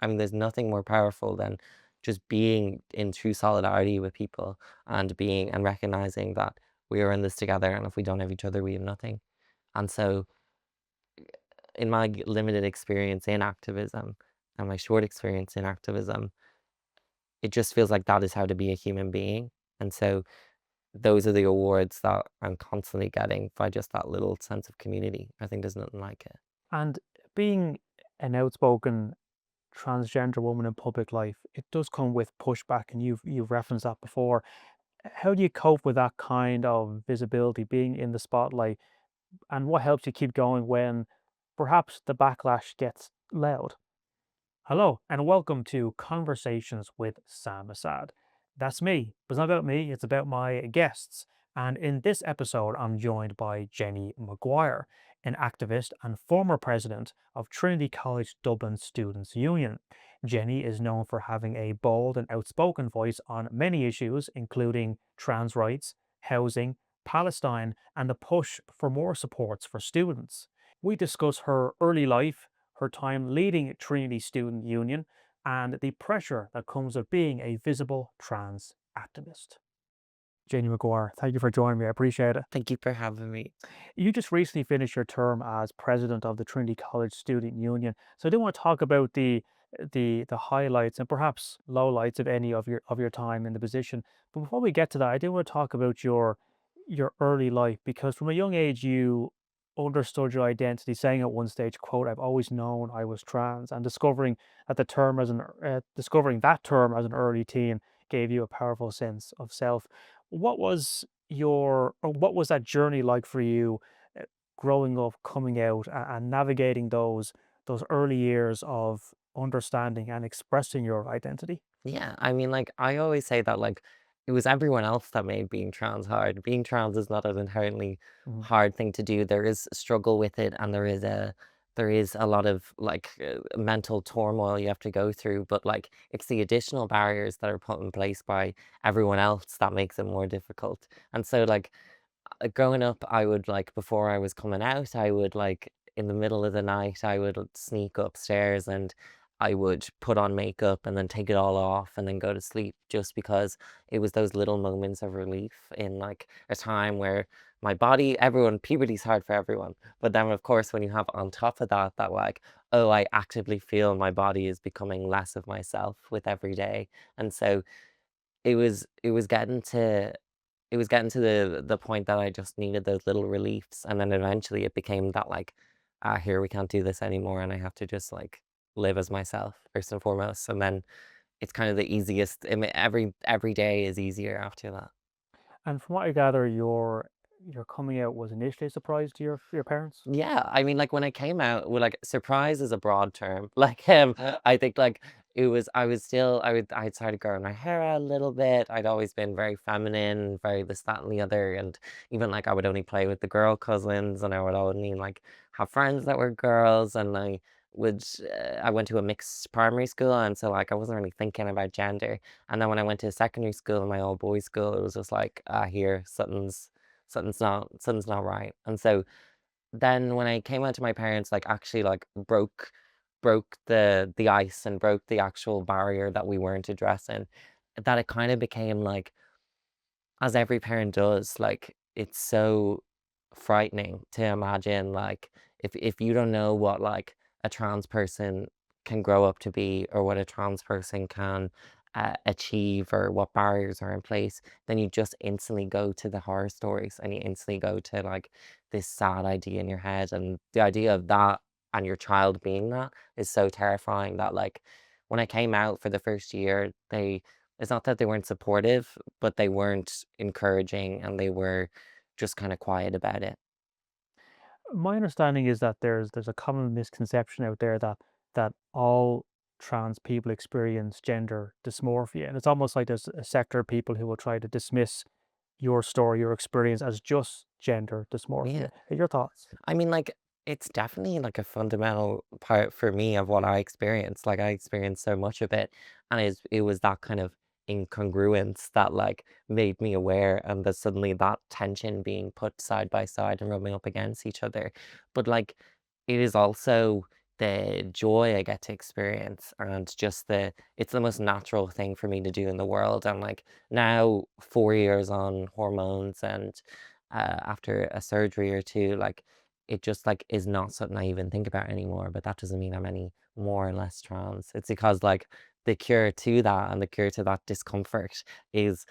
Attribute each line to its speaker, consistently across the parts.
Speaker 1: I mean, there's nothing more powerful than just being in true solidarity with people and being and recognizing that we are in this together, and if we don't have each other, we have nothing. And so, in my limited experience in activism and my short experience in activism, it just feels like that is how to be a human being. And so, those are the awards that I'm constantly getting by just that little sense of community. I think there's nothing like it.
Speaker 2: And being an outspoken transgender woman in public life, it does come with pushback, and you've referenced that before. How do you cope with that kind of visibility, being in the spotlight, and what helps you keep going when perhaps the backlash gets loud? Hello, and welcome to Conversations with Sam Assad. That's me, but it's not about me, it's about my guests. And in this episode, I'm joined by Jenny Maguire, an activist and former president of Trinity College Dublin Students' Union. Jenny is known for having a bold and outspoken voice on many issues, including trans rights, housing, Palestine, and the push for more supports for students. We discuss her early life, her time leading Trinity Student Union, and the pressure that comes with being a visible trans activist. Jenny Maguire, thank you for joining me. I appreciate it.
Speaker 1: Thank you for having me.
Speaker 2: You just recently finished your term as president of the Trinity College Student Union, so I do want to talk about the highlights and perhaps lowlights of any of your time in the position. But before we get to that, I do want to talk about your early life, because from a young age you understood your identity, saying at one stage, "quote I've always known I was trans," and discovering that term as an early teen gave you a powerful sense of self. What was that journey like for you, uh, growing up, coming out, and navigating those early years of understanding and expressing your identity?
Speaker 1: Yeah, I mean, like, I always say that, like, it was everyone else that made being trans hard. Being trans is not an inherently
Speaker 2: Mhm.
Speaker 1: hard thing to do. There is struggle with it, and there is a lot of, like, mental turmoil you have to go through, but, like, it's the additional barriers that are put in place by everyone else that makes it more difficult. And so, like, growing up, I would, like, before I was coming out, I would, like, in the middle of the night, I would sneak upstairs and I would put on makeup and then take it all off and then go to sleep, just because it was those little moments of relief in, like, a time where my body, everyone, puberty's hard for everyone. But then, of course, when you have on top of that, that, like, oh, I actively feel my body is becoming less of myself with every day. And so it was getting to the point that I just needed those little reliefs, and then eventually it became that, like, "Ah, here, we can't do this anymore, and I have to just, like, live as myself first and foremost," and then it's kind of the easiest. I mean, every day is easier after that.
Speaker 2: And from what I gather, your coming out was initially a surprise to your parents.
Speaker 1: Yeah, I mean, like, when I came out, well, like, surprise is a broad term. Like, I think, like, it was I was still I'd started growing my hair out a little bit. I'd always been very feminine, very this, that, and the other, and even, like, I would only play with the girl cousins, and I would only, like, have friends that were girls, and would, I went to a mixed primary school, and so, like, I wasn't really thinking about gender, and then when I went to secondary school, my all boys school, it was just like, "Ah, here, something's not right," and so then when I came out to my parents, like, actually, like, broke the ice and broke the actual barrier that we weren't addressing, that it kinda became, like, as every parent does, like, it's so frightening to imagine, like, if you don't know what, like, a trans person can grow up to be, or what a trans person can, achieve, or what barriers are in place, then you just instantly go to the horror stories, and you instantly go to, like, this sad idea in your head, and the idea of that and your child being that is so terrifying that, like, when I came out for the first year, it's not that they weren't supportive, but they weren't encouraging, and they were just kinda quiet about it.
Speaker 2: My understanding is that there's a common misconception out there that all trans people experience gender dysmorphia, and it's almost like there's a sector of people who will try to dismiss your story, your experience as just gender
Speaker 1: Yeah.
Speaker 2: dysmorphia. Your thoughts?
Speaker 1: I mean, like, it's definitely, like, a fundamental part for me of what I experienced. Like, I experienced so much of it, and it was that kind of incongruence that, like, made me aware, and that suddenly that tension being put side by side and rubbing up against each other. But, like, it is also the joy I get to experience, and just it's the most natural thing for me to do in the world. And like now, 4 years on hormones and after a surgery or two, like it just like is not something I even think about anymore. But that doesn't mean I'm any more or less trans. It's because like the cure to that and the cure to that discomfort is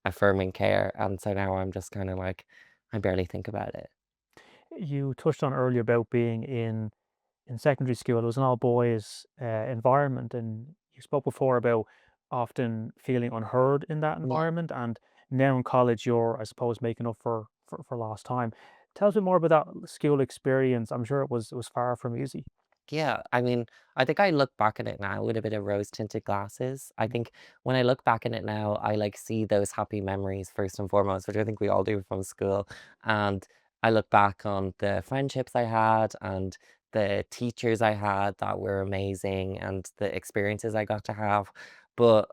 Speaker 1: affirming care. And so now I'm just kind of like I barely think about it.
Speaker 2: You touched on earlier about being in secondary school. It was an all boys environment, and you spoke before about often feeling unheard in that
Speaker 1: Yeah.
Speaker 2: environment. And now in college, you're, I suppose, making up for lost time. Tell us a bit more about that school experience. I'm sure it was far from easy.
Speaker 1: Yeah, I mean, I think I look back at it now with a bit of rose-tinted glasses. I think when I look back at it now, I like see those happy memories first and foremost, which I think we all do from school. And I look back on the friendships I had and the teachers I had that were amazing and the experiences I got to have. But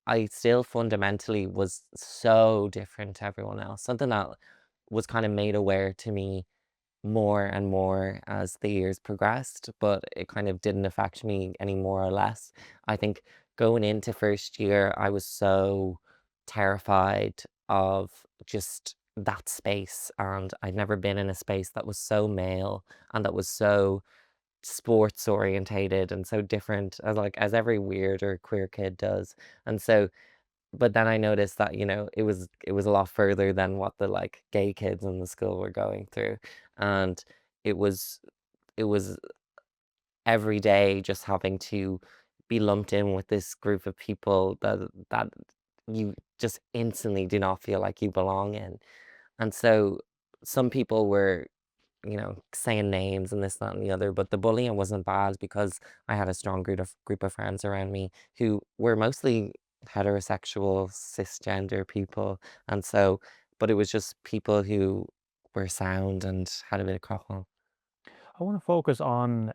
Speaker 1: I still fundamentally was so different to everyone else. Something that was kind of made aware to me more and more as the years progressed, but it kind of didn't affect me any more or less. I think going into first year, I was so terrified of just that space, and I'd never been in a space that was so male and that was so sports orientated and so different as like as every weird or queer kid does. And so but then I noticed that, it was a lot further than what the, like, gay kids in the school were going through, and it was it was every day just having to be lumped in with this group of people that you just instantly do not feel like you belong in, and so some people were saying names and this, that, and the other. But the bullying wasn't bad because I had a strong group of friends around me who were mostly heterosexual, cisgender people. And so, but it was just people who were sound and had a bit of cockle.
Speaker 2: I want to focus on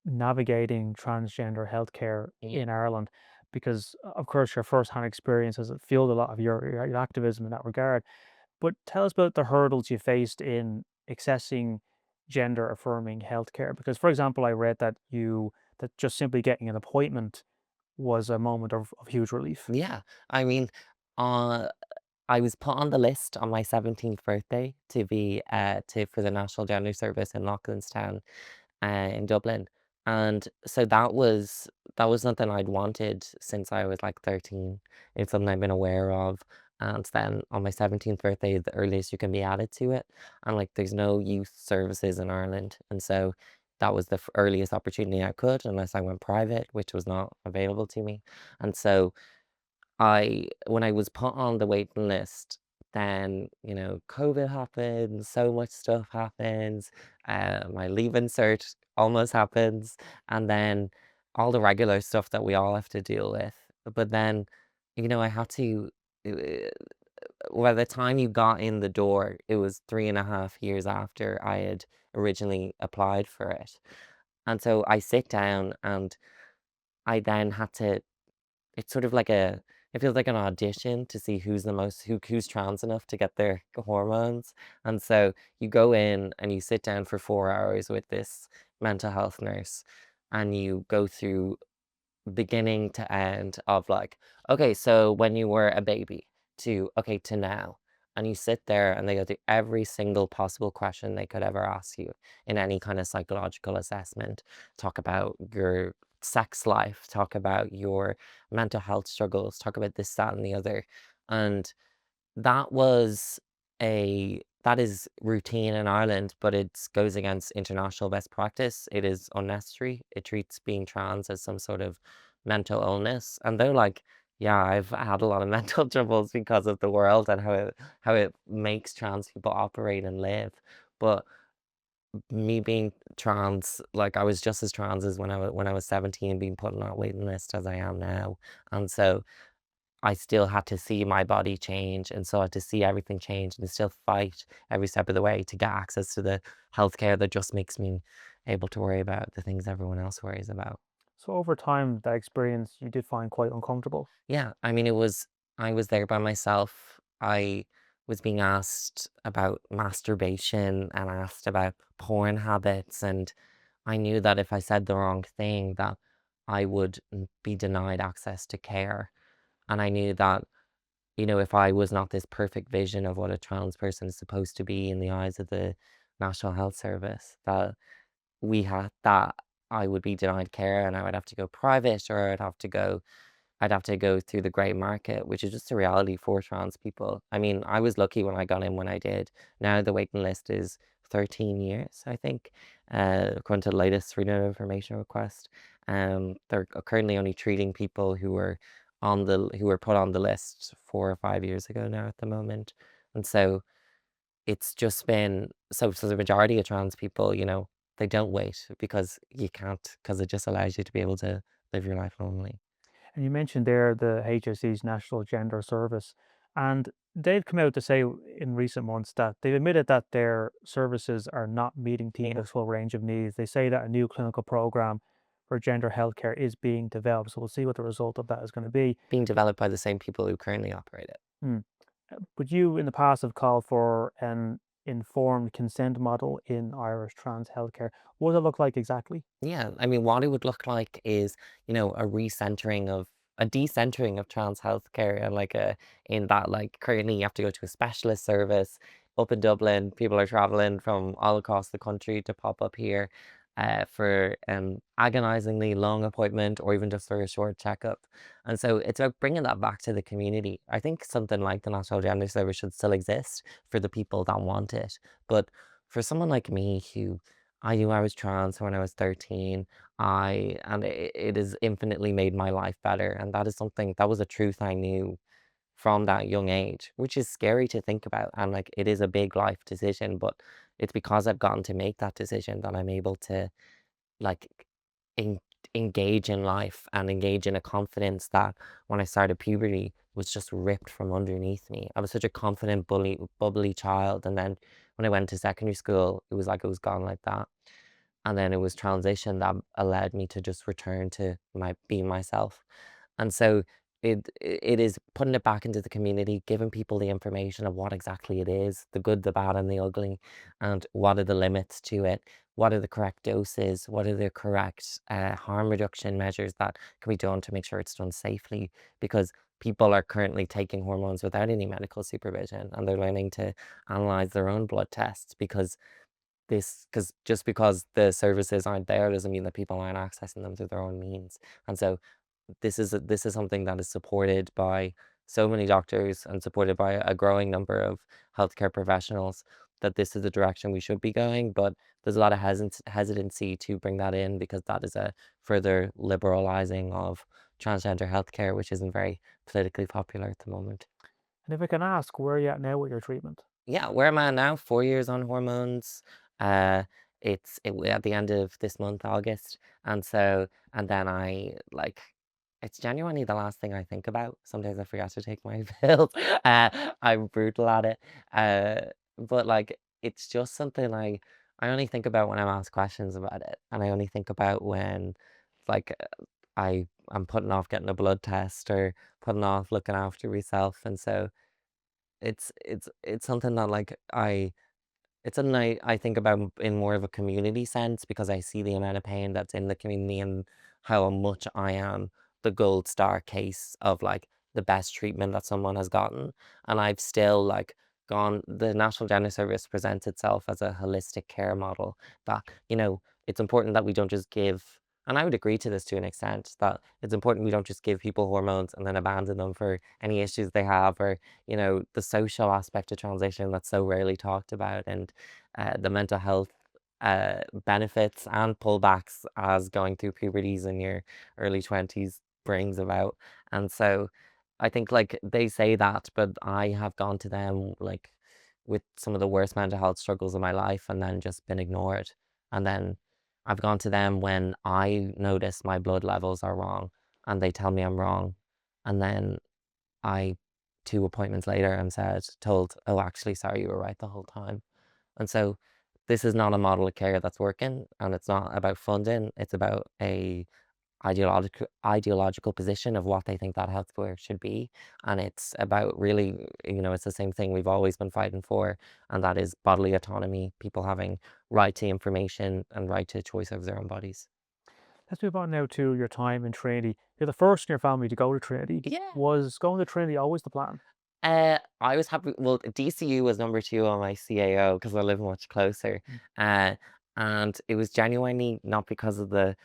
Speaker 2: navigating transgender healthcare
Speaker 1: Yeah.
Speaker 2: in Ireland because, of course, your first-hand experience has fueled a lot of your activism in that regard. But tell us about the hurdles you faced in accessing gender affirming healthcare. Because, for example, I read that just simply getting an appointment was a moment of huge relief.
Speaker 1: Yeah. I mean, uh, I was put on the list on my 17th birthday to be for the National Gender Service in Loughlinstown in Dublin. And so that was something I'd wanted since I was like 13. It's something I've been aware of. And then on my 17th birthday, the earliest you can be added to it. And like there's no youth services in Ireland. And so that was the earliest opportunity I could, unless I went private, which was not available to me. And so when I was put on the waiting list, then, COVID happens, so much stuff happens, my leaving cert almost happens, and then all the regular stuff that we all have to deal with. But then, I had to, uh, by the time you got in the door, it was 3.5 years after I had originally applied for it. And so I sit down and I then had to it's sort of like it feels like an audition to see who's trans enough to get their hormones. And so you go in and you sit down for 4 hours with this mental health nurse and you go through beginning to end of like, okay, so when you were a baby to okay to now. And you sit there and they go through every single possible question they could ever ask you in any kind of psychological assessment. Talk about your sex life, talk about your mental health struggles, talk about this, that, and the other. And that was that is routine in Ireland, but it goes against international best practice. It is unnecessary. It treats being trans as some sort of mental illness. And they're like, yeah, I've had a lot of mental troubles because of the world and how it makes trans people operate and live. But me being trans, like I was just as trans as when I was 17, being put on that waiting list as I am now. And so I still had to see my body change, and so I had to see everything change and still fight every step of the way to get access to the healthcare that just makes me able to worry about the things everyone else worries about.
Speaker 2: So over time, that experience you did find quite uncomfortable.
Speaker 1: Yeah, I mean, I was there by myself. I was being asked about masturbation and asked about porn habits and I knew that if I said the wrong thing, that I would be denied access to care. And I knew that, if I was not this perfect vision of what a trans person is supposed to be in the eyes of the National Health Service, that I would be denied care and I would have to go private, or I'd have to go through the grey market, which is just a reality for trans people. I mean, I was lucky when I got in when I did. Now the waiting list is 13 years, I think, according to the latest Freedom of Information request. They're currently only treating people who were put on the list 4 or 5 years ago now at the moment. And so it's just been so the majority of trans people, they don't wait because you can't, because it just allows you to be able to live your life normally.
Speaker 2: And you mentioned there the HSE's National Gender Service, and they've come out to say in recent months that they've admitted that their services are not meeting
Speaker 1: Yeah.
Speaker 2: people's full range of needs. They say that a new clinical program for gender healthcare is being developed. So we'll see what the result of that is going to be.
Speaker 1: Being developed by the same people who currently operate it.
Speaker 2: Hmm. But you in the past have called for an informed consent model in Irish trans healthcare. What does it look like exactly?
Speaker 1: Yeah, I mean, what it would look like is, a decentering of trans healthcare, and in that, currently you have to go to a specialist service up in Dublin. People are traveling from all across the country to pop up here for agonizingly long appointment, or even just for a short checkup. And so it's about bringing that back to the community. I think something like the National Gender Service should still exist for the people that want it. But for someone like me, who I knew I was trans when I was 13. It has infinitely made my life better, and that was a truth I knew from that young age, which is scary to think about, and, it is a big life decision, but it's because I've gotten to make that decision that I'm able to, like, en engage in life and engage in a confidence that, when I started puberty, was just ripped from underneath me. I was such a confident, bubbly child, and then when I went to secondary school, it was like it was gone like that. And then it was transition that allowed me to just return to being myself. And so it is putting it back into the community, giving people the information of what exactly it is, the good, the bad, and the ugly, and what are the limits to it, what are the correct doses, what are the correct harm reduction measures that can be done to make sure it's done safely, because people are currently taking hormones without any medical supervision, and they're learning to analyze their own blood tests because just because the services aren't there doesn't mean that people aren't accessing them through their own means. And so this is something that is supported by so many doctors and supported by a growing number of healthcare professionals, that this is the direction we should be going. But there's a lot of hesitancy to bring that in, because that is a further liberalizing of transgender healthcare, which isn't very politically popular at the moment.
Speaker 2: And if I can ask, where are you at now with your treatment?
Speaker 1: Yeah, where am I now? 4 years on hormones. Uh, at the end of this month, August, and then it's genuinely the last thing I think about. Sometimes I forget to take my pills. I'm brutal at it. But it's just something I only think about when I'm asked questions about it, and I only think about when, like, I'm putting off getting a blood test, or putting off looking after myself. And so it's something that, it's something I think about in more of a community sense, because I see the amount of pain that's in the community, and how much I am the gold star case of, the best treatment that someone has gotten. And I've still, gone the National Gender Service presents itself as a holistic care model, that, it's important that we don't just give, and I would agree to this to an extent, that it's important we don't just give people hormones and then abandon them for any issues they have, or, the social aspect of transition that's so rarely talked about, and the mental health benefits and pullbacks as going through puberties in your early 20s brings about. And so I think, they say that, but I have gone to them, with some of the worst mental health struggles of my life, and then just been ignored. And then I've gone to them when I notice my blood levels are wrong, and they tell me I'm wrong. And then I 2 appointments later, I'm told, "Oh, actually, sorry, you were right the whole time." And so this is not a model of care that's working, and it's not about funding, it's about ideological position of what they think that healthcare should be. And it's about really, it's the same thing we've always been fighting for, and that is bodily autonomy, people having right to information and right to choice over their own bodies.
Speaker 2: Let's move on now to your time in Trinity. You're the first in your family to go to Trinity.
Speaker 1: Yeah.
Speaker 2: Was going to Trinity always the plan?
Speaker 1: I was happy. Well, DCU was number two on my CAO because I live much closer.
Speaker 2: Mm.
Speaker 1: Uh, and it was genuinely not because of the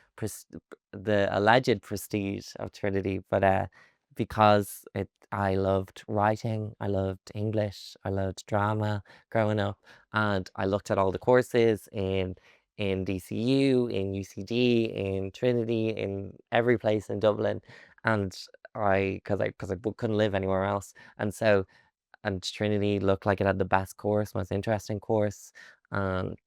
Speaker 1: alleged prestige of Trinity, but because I loved writing, I loved English, I loved drama growing up, and I looked at all the courses in DCU, in UCD, in Trinity, in every place in Dublin, and because I couldn't live anywhere else. And so, and Trinity looked like it had the best course, most interesting course, and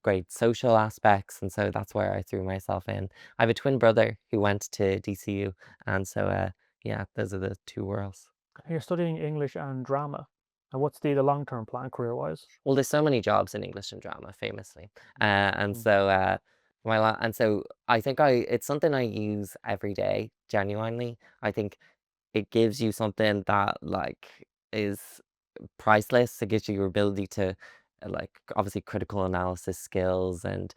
Speaker 1: great social aspects. And so that's where I threw myself in. I have a twin brother who went to DCU. And so, yeah, those are the two worlds.
Speaker 2: And you're studying English and drama. And what's the long-term plan career-wise?
Speaker 1: Well, there's so many jobs in English and drama, famously. And
Speaker 2: Mm.
Speaker 1: so, and so I think it's something I use every day, genuinely. I think it gives you something that like is priceless. It gives you your ability to, like, obviously critical analysis skills and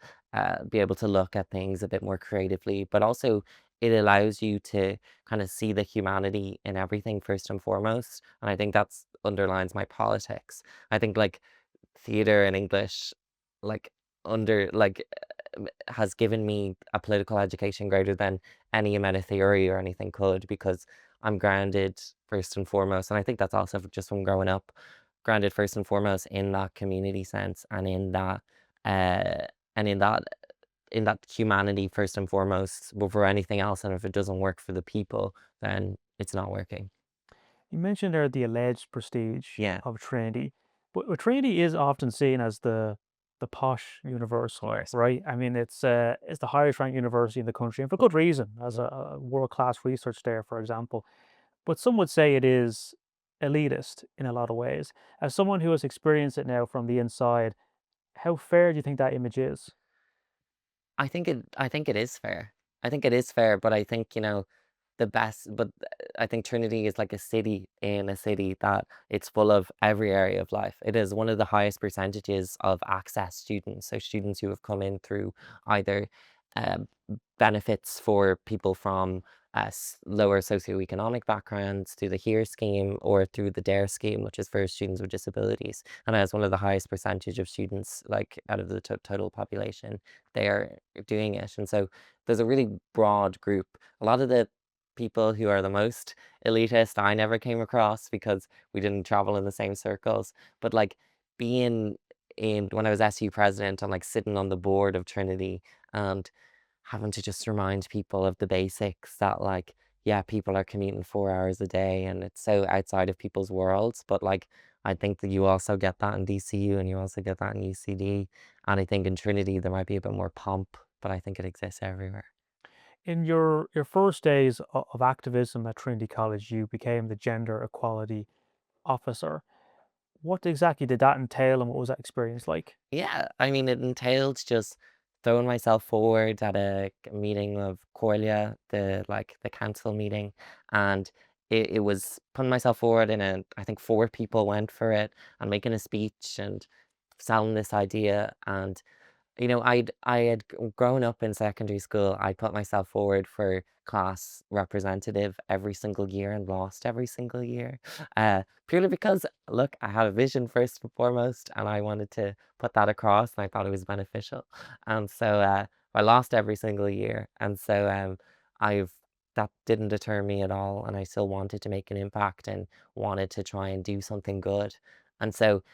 Speaker 1: be able to look at things a bit more creatively, but also it allows you to kind of see the humanity in everything first and foremost. And I think that's underlines my politics. I think like theater and English, like under like has given me a political education greater than any amount of theory or anything could, because I'm grounded first and foremost. And I think that's also just from growing up, grounded first and foremost in that community sense and uh and in that humanity first and foremost before anything else. And if it doesn't work for the people, then it's not working.
Speaker 2: You mentioned there the alleged prestige
Speaker 1: Yeah,
Speaker 2: of Trinity, but Trinity is often seen as the posh
Speaker 1: of
Speaker 2: university,
Speaker 1: course.
Speaker 2: right? I mean, it's the highest ranked university in the country, and for good reason, as a world-class research there, for example. But some would say it is elitist in a lot of ways. As someone who has experienced it now from the inside, how fair do you think that image is?
Speaker 1: I think it is fair. I think it is fair, but I think, the best but I think Trinity is like a city in a city, that it's full of every area of life. It is one of the highest percentages of access students, so students who have come in through either uh, benefits for people from lower socioeconomic backgrounds through the HERE scheme or through the DARE scheme, which is for students with disabilities, and has one of the highest percentage of students, like out of the total population, they are doing it. And so there's a really broad group. A lot of the people who are the most elitist I never came across because we didn't travel in the same circles. But like being in when I was SU president and like sitting on the board of Trinity and having to just remind people of the basics, that like, yeah, people are commuting 4 hours a day and it's so outside of people's worlds. But like I think that you also get that in DCU and you also get that in UCD. And I think in Trinity there might be a bit more pomp, but I think it exists everywhere.
Speaker 2: In your first days of activism at Trinity College, you became the gender equality officer. What exactly did that entail, and what was that experience like?
Speaker 1: Yeah, I mean, it entailed just throwing myself forward at a meeting of Corlia, the council meeting, and it was putting myself forward in I think four people went for it and making a speech and selling this idea. And I had grown up in secondary school. I put myself forward for class representative every single year and lost every single year, purely because, look, I had a vision first and foremost, and I wanted to put that across, and I thought it was beneficial. And so I lost every single year, and so I've that didn't deter me at all, and I still wanted to make an impact and wanted to try and do something good. And so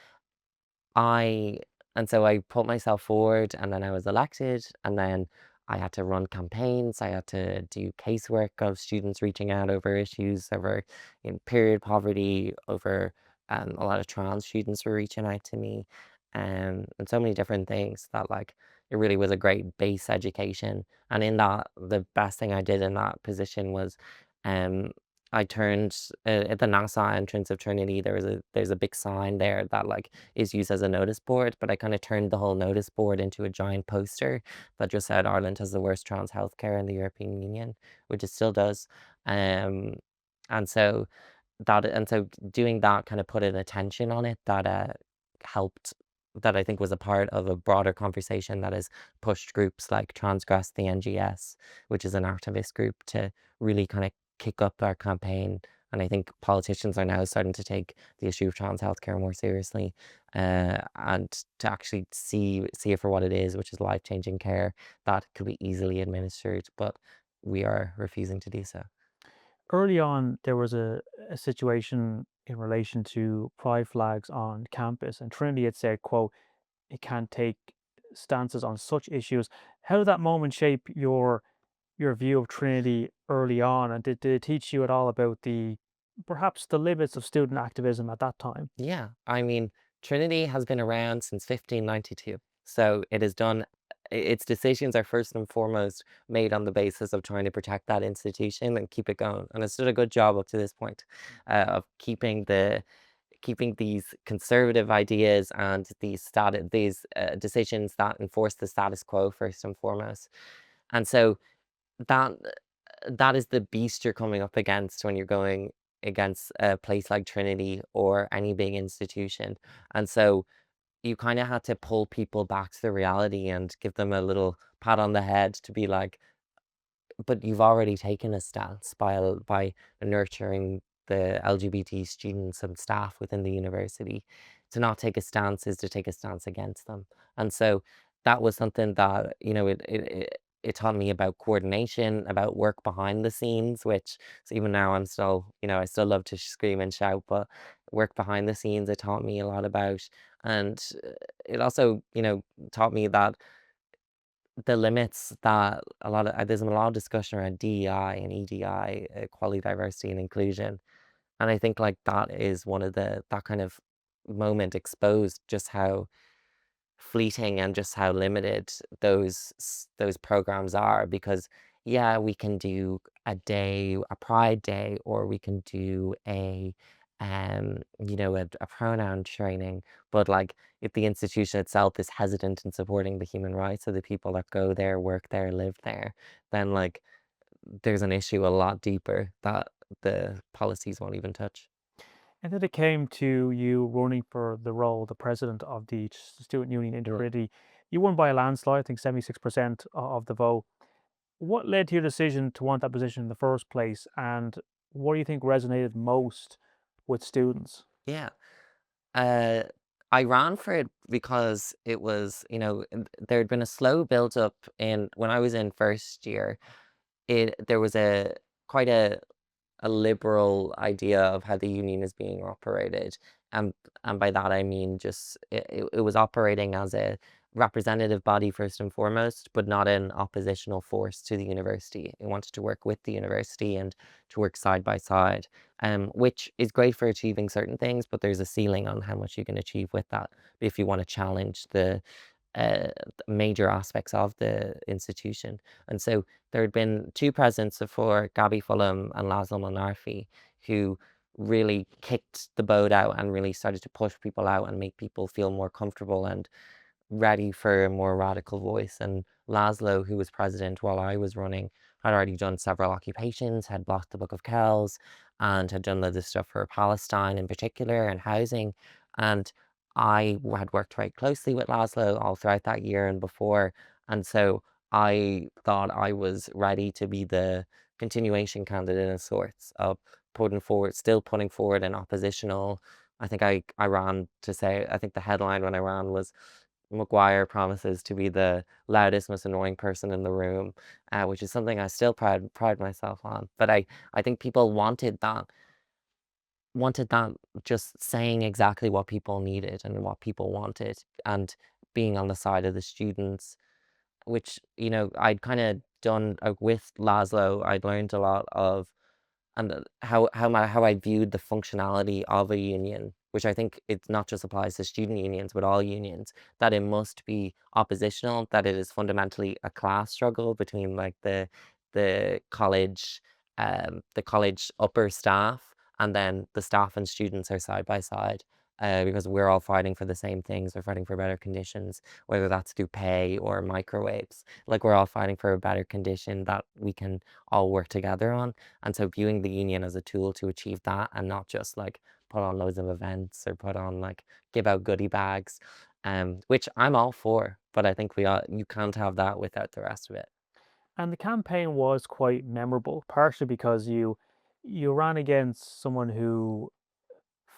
Speaker 1: I I put myself forward and then I was elected, and then I had to run campaigns. I had to do casework of students reaching out over issues over period poverty, over a lot of trans students were reaching out to me, and so many different things that like it really was a great base education. And in that, the best thing I did in that position was um I turned at the NASA entrance of Trinity, there's a big sign there that, like, is used as a notice board, but I kinda turned the whole notice board into a giant poster that just said, "Ireland has the worst trans healthcare in the European Union," which it still does. Um, and so doing that kinda put an attention on it that, helped that I think was a part of a broader conversation that has pushed groups like Transgress the NGS, which is an activist group, to really kinda kick up our campaign, and I think politicians are now starting to take the issue of trans healthcare more seriously, and to actually see it for what it is, which is life-changing care that could be easily administered, but we are refusing to do so.
Speaker 2: Early on, there was a situation in relation to pride flags on campus, and Trinity had said, quote, "It can't take stances on such issues." How did that moment shape your view of Trinity early on, and did it teach you at all about the perhaps the limits of student activism at that time?
Speaker 1: Yeah, I mean, Trinity has been around since 1592, so it has done its decisions are first and foremost made on the basis of trying to protect that institution and keep it going, and it's done a good job up to this point, of keeping these conservative ideas and these decisions that enforce the status quo first and foremost, and so that that is the beast you're coming up against when you're going against a place like Trinity or any big institution. And so you kind of had to pull people back to the reality and give them a little pat on the head to be like, but you've already taken a stance by nurturing the LGBT students and staff within the university. To not take a stance is to take a stance against them. And so that was something that, it taught me about coordination, about work behind the scenes, which so even now I'm still, I still love to scream and shout, but work behind the scenes it taught me a lot about. And it also, taught me that the limits that there's a lot of discussion around DEI and EDI, equality, diversity, and inclusion, and I think, like, that is one of that kind of moment exposed just how fleeting and just how limited those programs are because, yeah, we can do a pride day, or we can do a pronoun training, but, like, if the institution itself is hesitant in supporting the human rights of the people that go there, work there, live there, then, like, there's an issue a lot deeper that the policies won't even touch.
Speaker 2: And then it came to you running for the role, the president of the student union in
Speaker 1: Mm.
Speaker 2: Trinity. You won by a landslide, I think 76% of the vote. What led to your decision to want that position in the first place? And what do you think resonated most with students?
Speaker 1: Yeah. Uh, I ran for it because it was, there had been a slow build up in when I was in first year. There was quite a liberal idea of how the union is being operated. And by that I mean just it was operating as a representative body first and foremost, but not an oppositional force to the university. It wanted to work with the university and to work side by side, which is great for achieving certain things, but there's a ceiling on how much you can achieve with that if you want to challenge uh, major aspects of the institution. And so there had been two presidents before, Gabby Fulham and Laszlo Monarfi, who really kicked the boat out and really started to push people out and make people feel more comfortable and ready for a more radical voice. And Laszlo, who was president while I was running, had already done several occupations, had blocked the Book of Kells, and had done loads of stuff for Palestine in particular and housing. And had worked very closely with Laszlo all throughout that year and before. And so I thought I was ready to be the continuation candidate of sorts of still putting forward an oppositional. I think I ran to say, I think the headline when I ran was Maguire promises to be the loudest, most annoying person in the room, which is something I still pride myself on. But I think people wanted that just saying exactly what people needed and what people wanted, and being on the side of the students, which, I'd kind of done with Laszlo. I'd learned a lot of and how I viewed the functionality of a union, which I think it not just applies to student unions, but all unions, that it must be oppositional, that it is fundamentally a class struggle between, like, the college the college upper staff, and then the staff and students are side by side. Because we're all fighting for the same things. We're fighting for better conditions, whether that's through pay or microwaves. Like, we're all fighting for a better condition that we can all work together on. And so viewing the union as a tool to achieve that, and not just like put on loads of events or put on like give out goodie bags, which I'm all for, but I think you can't have that without the rest of it.
Speaker 2: And the campaign was quite memorable, partially because you ran against someone who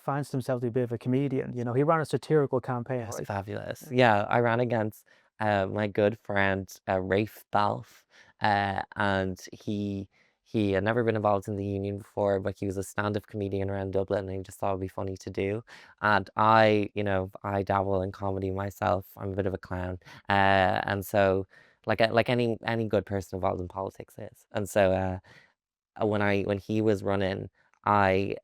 Speaker 2: fancies himself to be a bit of a comedian. You know, he ran a satirical campaign,
Speaker 1: That's
Speaker 2: right?
Speaker 1: fabulous.
Speaker 2: Yeah.
Speaker 1: Yeah, I ran against my good friend Rafe Balfe, and he had never been involved in the union before, but he was a stand-up comedian around Dublin, and he just thought it'd be funny to do. And I dabble in comedy myself. I'm a bit of a clown, and so like any good person involved in politics is. And so when he was running, I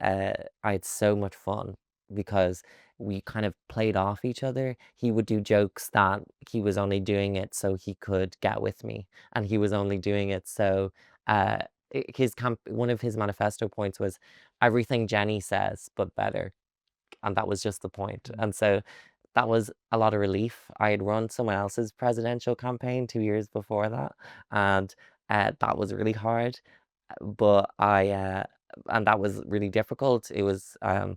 Speaker 1: had so much fun because we kind of played off each other. He would do jokes that he was only doing it so he could get with me, and he was only doing it so one of his manifesto points was everything Jenny says but better, and that was just the point.
Speaker 2: Mm.
Speaker 1: And so that was a lot of relief. I had run someone else's presidential campaign 2 years before that, and that was really hard. But and that was really difficult. It was, uh,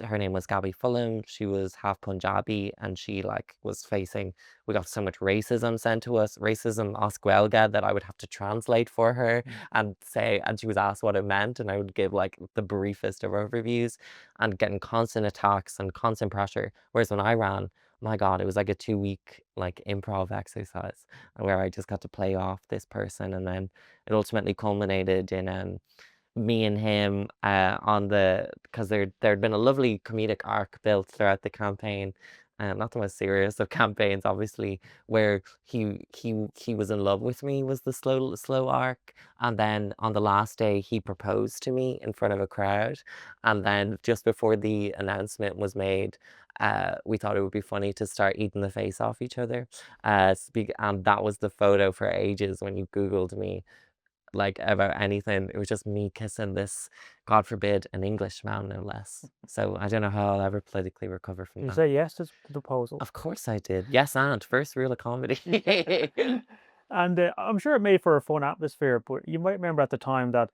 Speaker 1: her name was Gabby Fulham. She was half Punjabi, and she like was facing. We got so much racism sent to us, racism oscuelga, that I would have to translate for her
Speaker 2: Mm.
Speaker 1: and say, and she was asked what it meant, and I would give like the briefest of overviews, and getting constant attacks and constant pressure. Whereas when I ran, my God, it was like a 2 week like improv exercise where I just got to play off this person, and then it ultimately culminated in me and him on because there'd been a lovely comedic arc built throughout the campaign. Not the most serious of campaigns, obviously, where he was in love with me was the slow arc, and then on the last day he proposed to me in front of a crowd, and then just before the announcement was made, we thought it would be funny to start eating the face off each other. And that was the photo for ages when you Googled me like about anything. It was just me kissing this, God forbid, an Englishman, no less. So I don't know how I'll ever politically recover from
Speaker 2: Did you
Speaker 1: that.
Speaker 2: say yes to the proposal?
Speaker 1: Of course I did. Yes, and first rule of comedy.
Speaker 2: And I'm sure it made for a fun atmosphere, but you might remember at the time that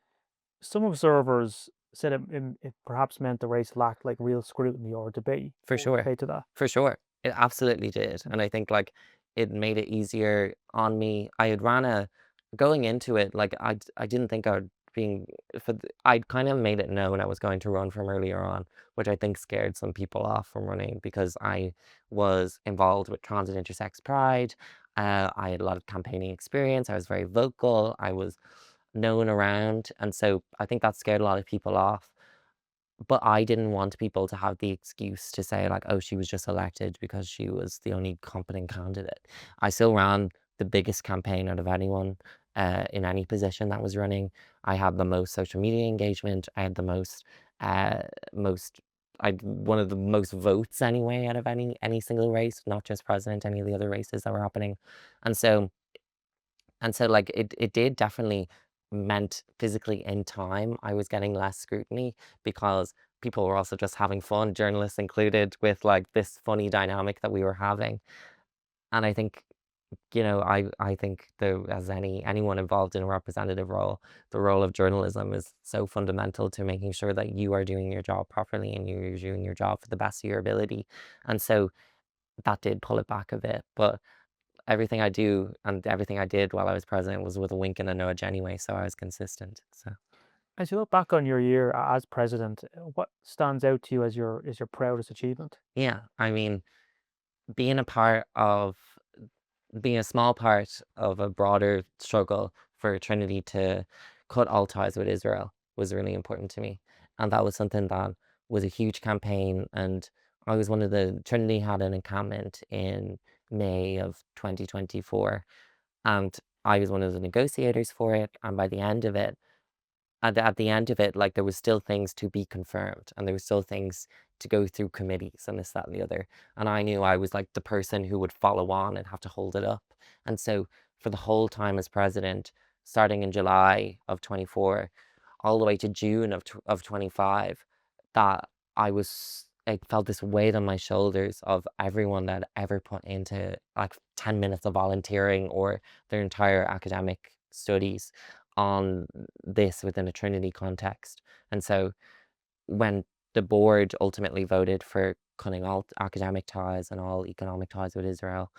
Speaker 2: some observers said it perhaps meant the race lacked like real scrutiny or debate.
Speaker 1: For
Speaker 2: What would you
Speaker 1: sure.
Speaker 2: say to that?
Speaker 1: For sure. It absolutely did. And I think like it made it easier on me. I had ran a going into it, like I didn't think I would being I'd kind of made it known I was going to run from earlier on, which I think scared some people off from running because I was involved with trans and intersex pride. I had a lot of campaigning experience. I was very vocal. I was known around. And so I think that scared a lot of people off. But I didn't want people to have the excuse to say like, "Oh, she was just elected because she was the only competent candidate." I still ran the biggest campaign out of anyone, in any position that was running. I had the most social media engagement. I had the uh, most I one of the most votes anyway out of any single race, not just president, any of the other races that were happening. And so like, it did definitely meant physically in time, I was getting less scrutiny because people were also just having fun, journalists included, with, like, this funny dynamic that we were having. And I think, I think as anyone involved in a representative role, the role of journalism is so fundamental to making sure that you are doing your job properly and you're doing your job for the best of your ability. And so that did pull it back a bit, but everything I do and everything I did while I was president was with a wink and a nudge anyway, so I was consistent. So
Speaker 2: As you look back on your year as president, what stands out to you as your proudest achievement?
Speaker 1: yeah, I mean, being a part of being a small part of a broader struggle for Trinity to cut all ties with Israel was really important to me. And that was something that was a huge campaign. And I was one of Trinity had an encampment in May of 2024. And I was one of the negotiators for it. And by the end of it, at the end of it, like, there was still things to be confirmed, and there was still things to go through committees and this, that, and the other, and I knew I was, like, the person who would follow on and have to hold it up, and so for the whole time as president, starting in July of 24, all the way to June of 25, that I felt this weight on my shoulders of everyone that ever put into like 10 minutes of volunteering or their entire academic studies on this within a Trinity context. And so when the board ultimately voted for cutting all academic ties and all economic ties with Israel,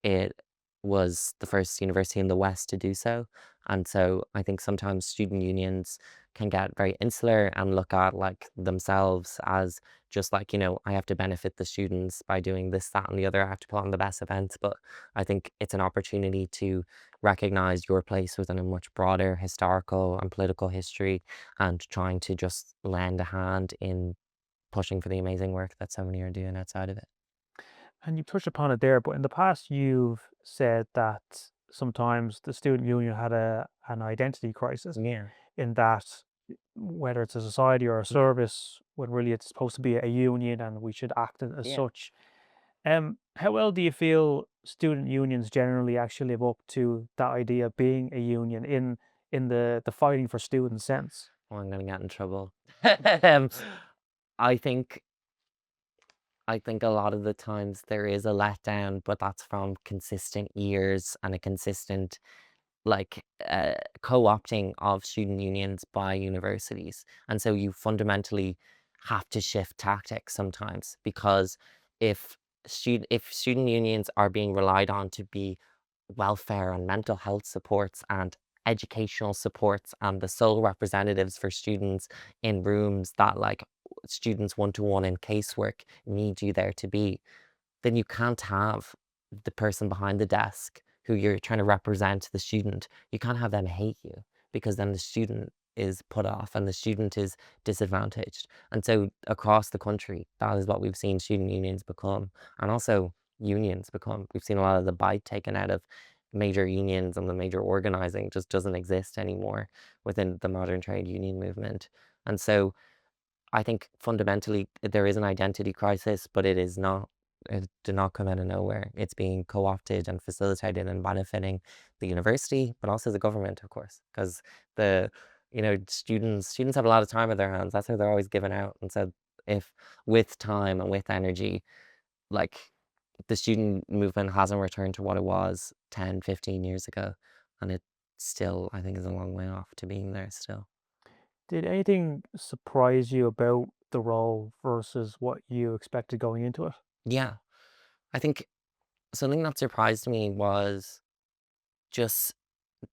Speaker 1: it was the first university in the West to do so. And so I think sometimes student unions can get very insular and look at like themselves as just like, I have to benefit the students by doing this, that, and the other. I have to put on the best events. But I think it's an opportunity to recognize your place within a much broader historical and political history and trying to just lend a hand in pushing for the amazing work that so many are doing outside of it.
Speaker 2: And you touched upon it there, but in the past, you've said that sometimes the student union had an identity crisis
Speaker 1: Yeah.
Speaker 2: in that whether it's a society or a service, when really it's supposed to be a union and we should act as
Speaker 1: Yeah.
Speaker 2: such. How well do you feel student unions generally actually live up to that idea of being a union in the fighting for students sense?
Speaker 1: Oh, I'm gonna get in trouble. Um, I think I think a lot of the times there is a letdown, but that's from consistent years and a consistent like co-opting of student unions by universities. And so you fundamentally have to shift tactics sometimes because if if student unions are being relied on to be welfare and mental health supports and educational supports and the sole representatives for students in rooms that like students one-to-one in casework need you there to be, then you can't have the person behind the desk who you're trying to represent the student. You can't have them hate you because then the student is put off and the student is disadvantaged. And so across the country, that is what we've seen student unions become and also unions become. We've seen a lot of the bite taken out of major unions and the major organizing just doesn't exist anymore within the modern trade union movement. And so I think fundamentally there is an identity crisis, but it did not come out of nowhere. It's being co-opted and facilitated and benefiting the university, but also the government, of course, because the, students have a lot of time on their hands. That's how they're always given out. And so if with time and with energy, like the student movement hasn't returned to what it was 10, 15 years ago, and it still, I think, is a long way off to being there still.
Speaker 2: Did anything surprise you about the role versus what you expected going into it?
Speaker 1: Yeah, I think something that surprised me was just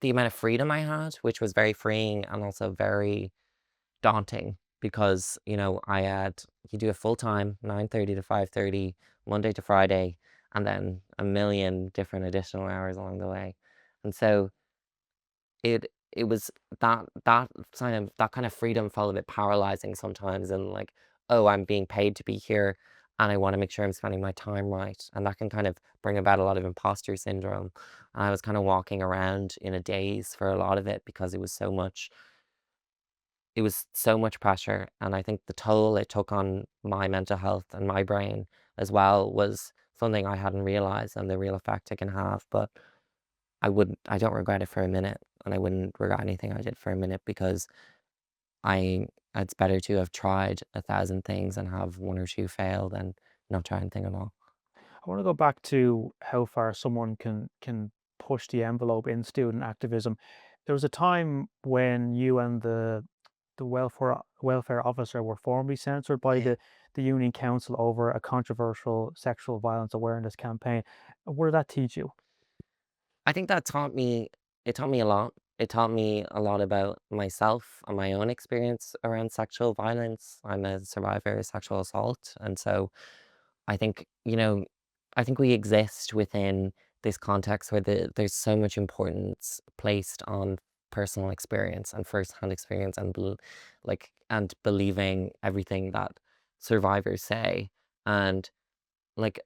Speaker 1: the amount of freedom I had, which was very freeing and also very daunting because, you do a full time, 9:30 to 5:30, Monday to Friday, and then a million different additional hours along the way. And so it was that kind of freedom felt a bit paralyzing sometimes and like, oh, I'm being paid to be here and I want to make sure I'm spending my time right. And that can kind of bring about a lot of imposter syndrome. And I was kind of walking around in a daze for a lot of it because it was so much pressure. And I think the toll it took on my mental health and my brain as well was something I hadn't realized and the real effect it can have. But I don't regret it for a minute, and I wouldn't regret anything I did for a minute because I it's better to have tried 1,000 things and have one or two fail than not try anything at all.
Speaker 2: I want to go back to how far someone can push the envelope in student activism. There was a time when you and the welfare officer were formally censored by
Speaker 1: Yeah.
Speaker 2: the union council over a controversial sexual violence awareness campaign. What did that teach you?
Speaker 1: I think that taught me a lot. It taught me a lot about myself and my own experience around sexual violence. I'm a survivor of sexual assault, and so I think, I think we exist within this context where there's so much importance placed on personal experience and firsthand experience and and believing everything that survivors say. And like,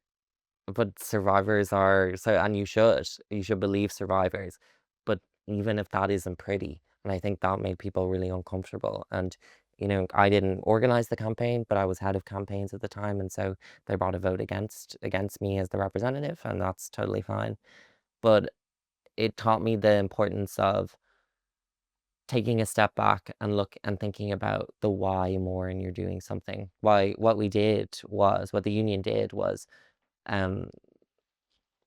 Speaker 1: but survivors are so, and you should believe survivors, but even if that isn't pretty, and I think that made people really uncomfortable. And I didn't organize the campaign, but I was head of campaigns at the time, and so they brought a vote against me as the representative, and that's totally fine. But it taught me the importance of taking a step back and look and thinking about the why more, and you're doing something. Why what the union did was, um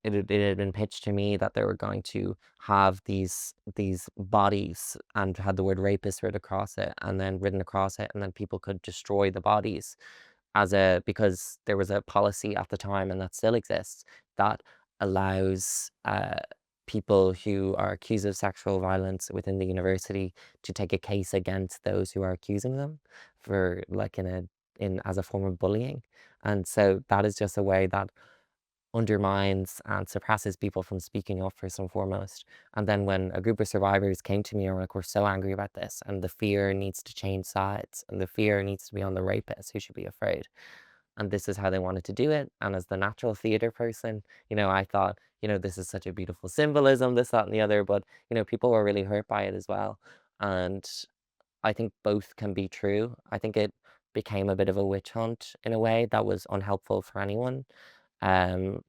Speaker 1: it had been pitched to me that they were going to have these bodies and had the word rapist written across it, and then people could destroy the bodies, because there was a policy at the time, and that still exists, that allows people who are accused of sexual violence within the university to take a case against those who are accusing them, for like in as a form of bullying. And so that is just a way that undermines and suppresses people from speaking up, first and foremost. And then when a group of survivors came to me and were like, we're so angry about this, and the fear needs to change sides, and the fear needs to be on the rapist, who should be afraid. And this is how they wanted to do it. And as the natural theater person, I thought, this is such a beautiful symbolism, this, that, and the other. But, people were really hurt by it as well. And I think both can be true. I think it became a bit of a witch hunt in a way that was unhelpful for anyone. And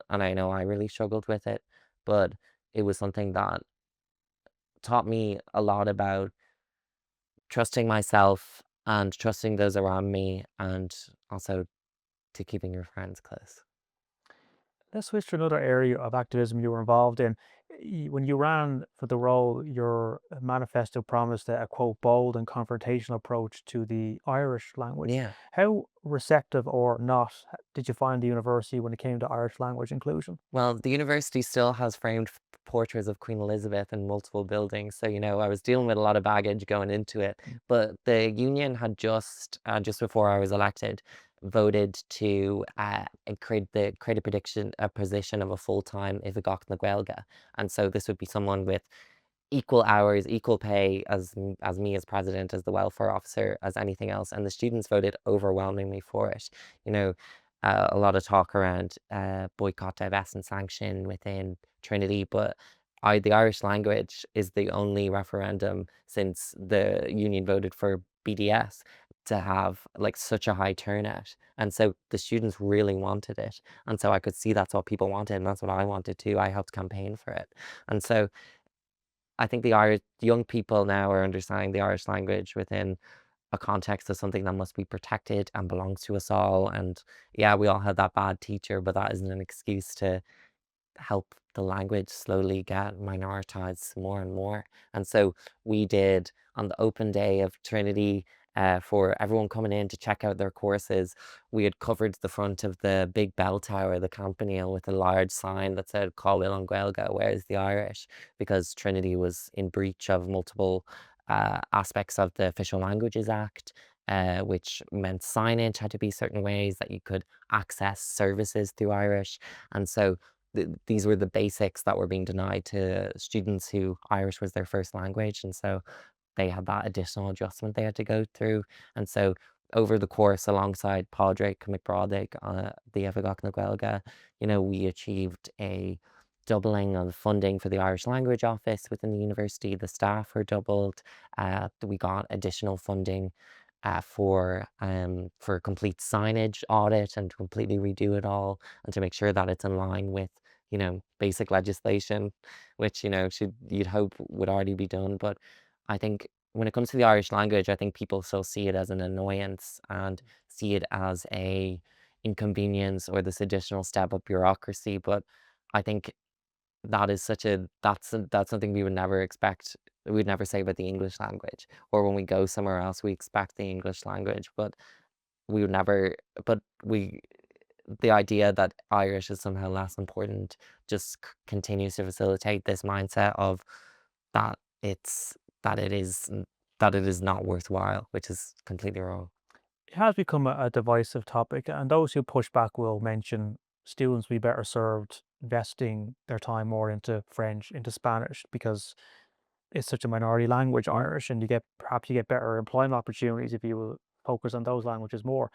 Speaker 1: I know I really struggled with it, but it was something that taught me a lot about trusting myself and trusting those around me, and also to keeping your friends close.
Speaker 2: Let's switch to another area of activism you were involved in. When you ran for the role, your manifesto promised a quote, bold and confrontational approach to the Irish language.
Speaker 1: Yeah.
Speaker 2: How receptive or not did you find the university when it came to Irish language inclusion?
Speaker 1: Well, the university still has framed portraits of Queen Elizabeth in multiple buildings, so, I was dealing with a lot of baggage going into it.
Speaker 2: Mm.
Speaker 1: But the union had just before I was elected, voted to create a position of a full-time Ifigach na Gaeilge. And so this would be someone with equal hours, equal pay as me as president, as the welfare officer, as anything else, and the students voted overwhelmingly for it. You know, a lot of talk around boycott, divest, and sanction within Trinity, but the Irish language is the only referendum since the union voted for BDS to have like such a high turnout, and so the students really wanted it, and so I could see that's what people wanted, and that's what I wanted too. I helped campaign for it, and so I think the Irish young people now are understanding the Irish language within a context of something that must be protected and belongs to us all. And yeah, we all had that bad teacher, but that isn't an excuse to help the language slowly get minoritized more and more. And so we did on the open day of Trinity, for everyone coming in to check out their courses, we had covered the front of the big bell tower, the campanile, with a large sign that said Call on Gaeilge, where's the Irish? Because Trinity was in breach of multiple aspects of the Official Languages Act. Which meant signage had to be certain ways that you could access services through Irish. And so these were the basics that were being denied to students who Irish was their first language, and so they had that additional adjustment they had to go through. And so over the course, alongside Padraig McBrodick, the Ifigach na Gaeilge, we achieved a doubling of funding for the Irish Language Office within the university. The staff were doubled. We got additional funding for complete signage audit and to completely redo it all, and to make sure that it's in line with, basic legislation, which, you'd hope would already be done. But I think when it comes to the Irish language, I think people still see it as an annoyance and see it as a inconvenience or this additional step of bureaucracy. But I think that's something we would never expect. We'd never say about the English language, or when we go somewhere else, we expect the English language, but we would never. But the idea that Irish is somehow less important just continues to facilitate this mindset of that it's that it is that it is not worthwhile, which is completely wrong.
Speaker 2: It has become a divisive topic, and those who push back will mention students will be better served investing their time more into French, into Spanish, because it's such a minority language, Irish, and perhaps you get better employment opportunities if you will focus on those languages more.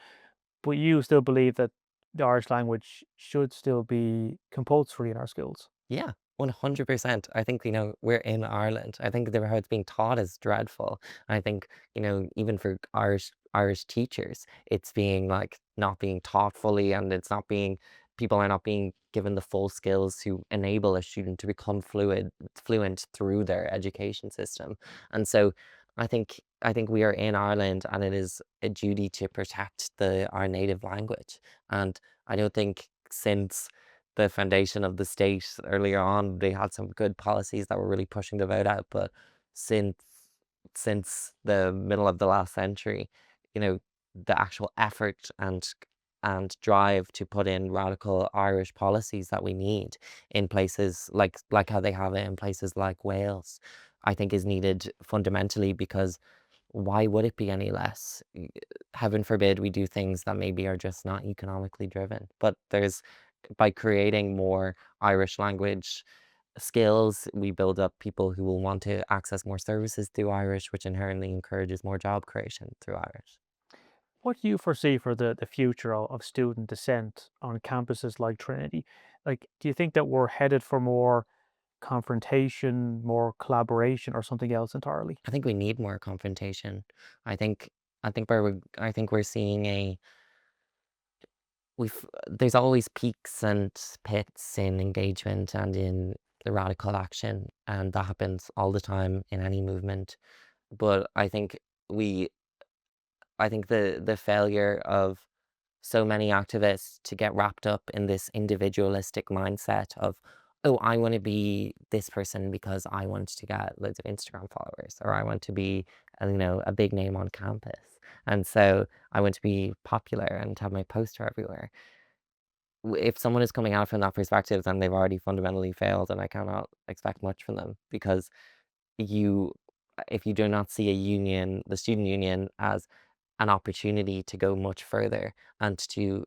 Speaker 2: But you still believe that the Irish language should still be compulsory in our schools.
Speaker 1: Yeah, 100%. I think, we're in Ireland. I think how it's being taught is dreadful. I think, even for Irish teachers, it's being like not being taught fully, and it's not being people are not being given the full skills to enable a student to become fluent through their education system. And so I think we are in Ireland, and it is a duty to protect our native language. And I don't think since the foundation of the state earlier on, they had some good policies that were really pushing the vote out. But since since the middle of the last century, you know, the actual effort and drive to put in radical Irish policies that we need in places like how they have it in places like Wales, I think is needed fundamentally, because why would it be any less? Heaven forbid we do things that maybe are just not economically driven. But by creating more Irish language skills, we build up people who will want to access more services through Irish, which inherently encourages more job creation through Irish.
Speaker 2: What do you foresee for the future of student dissent on campuses like Trinity? Like, do you think that we're headed for more confrontation, more collaboration, or something else entirely?
Speaker 1: I think we need more confrontation. I think I think we're seeing a we've there's always peaks and pits in engagement and in the radical action, and that happens all the time in any movement. But we I think the failure of so many activists to get wrapped up in this individualistic mindset of, oh, I want to be this person because I want to get loads of Instagram followers, or I want to be, a big name on campus. And so I want to be popular and have my poster everywhere. If someone is coming out from that perspective, then they've already fundamentally failed, and I cannot expect much from them, because you if you do not see the student union, as an opportunity to go much further and to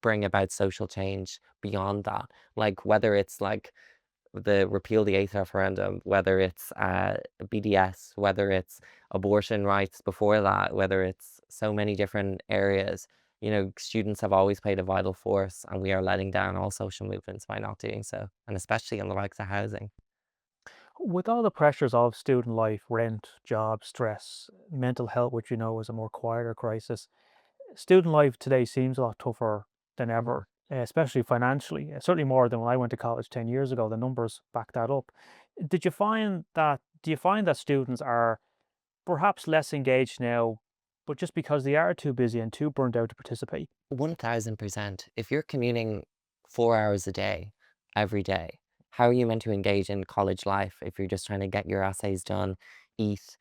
Speaker 1: bring about social change beyond that. Like, whether it's like the repeal the eighth referendum, whether it's BDS, whether it's abortion rights before that, whether it's so many different areas. Students have always played a vital force, and we are letting down all social movements by not doing so, and especially in the likes of housing.
Speaker 2: With all the pressures of student life, rent, job, stress, mental health, which is a more quieter crisis, student life today seems a lot tougher than ever, especially financially. Certainly more than when I went to college 10 years ago. The numbers back that up. Do you find that students are perhaps less engaged now, but just because they are too busy and too burnt out to participate?
Speaker 1: 1000%. If you're commuting 4 hours a day, every day, how are you meant to engage in college life if you're just trying to get your essays done, eat,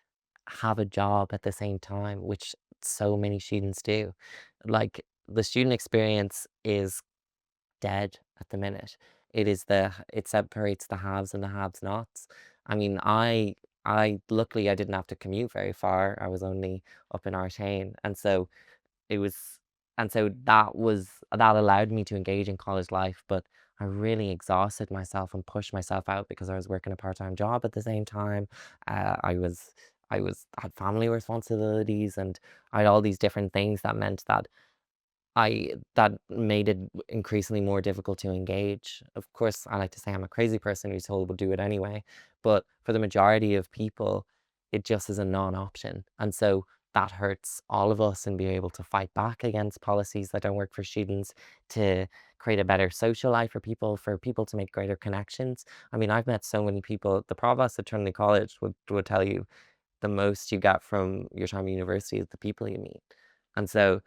Speaker 1: have a job at the same time, which so many students do? Like, the student experience is dead at the minute. It separates the haves and the have-nots. I mean, I luckily I didn't have to commute very far. I was only up in Artane, and so it was and so that allowed me to engage in college life. But I really exhausted myself and pushed myself out because I was working a part-time job at the same time. I had family responsibilities, and I had all these different things that meant that made it increasingly more difficult to engage. Of course, I like to say I'm a crazy person who's told will do it anyway, but for the majority of people, it just is a non-option. And so that hurts all of us, and being able to fight back against policies that don't work for students, to create a better social life for people to make greater connections. I mean, I've met so many people. The provost at Trinity College would tell you the most you get from your time at university is the people you meet. And so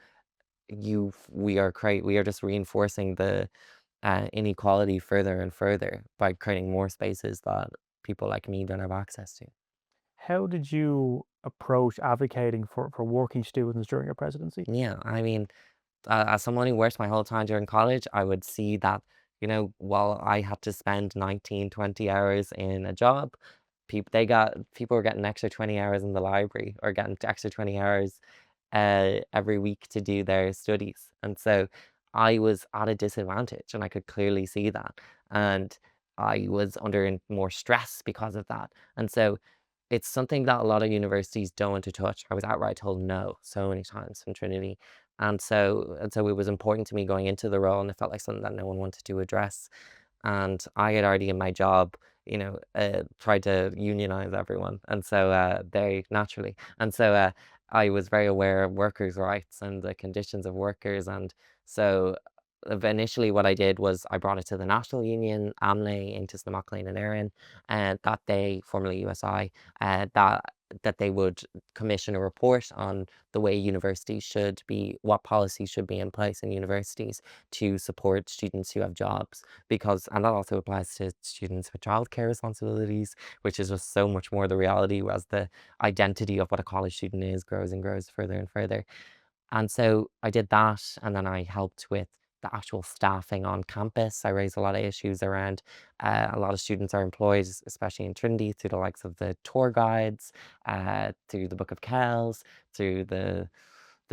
Speaker 1: we are just reinforcing the inequality further and further by creating more spaces that people like me don't have access to.
Speaker 2: How did you approach advocating for working students during your presidency?
Speaker 1: Yeah, I mean, as someone who worked my whole time during college, I would see that, while I had to spend 19, 20 hours in a job, people were getting extra 20 hours in the library, or getting extra 20 hours every week to do their studies. And so I was at a disadvantage, and I could clearly see that. And I was under more stress because of that. And so it's something that a lot of universities don't want to touch. I was outright told no so many times from Trinity. And so it was important to me going into the role, and it felt like something that no one wanted to address. And I had already in my job, tried to unionize everyone, and so very naturally. And so I was very aware of workers' rights and the conditions of workers, and so initially what I did was I brought it to the National Union, AMLE, into Snamaklein and Erin, and that they, formerly USI, that they would commission a report on the way universities should be, what policies should be in place in universities to support students who have jobs. Because, and that also applies to students with childcare responsibilities, which is just so much more the reality as the identity of what a college student is grows and grows further and further. And so I did that, and then I helped with the actual staffing on campus. I raised a lot of issues around a lot of students are employed, especially in Trinity, through the likes of the tour guides, through the Book of Kells, through the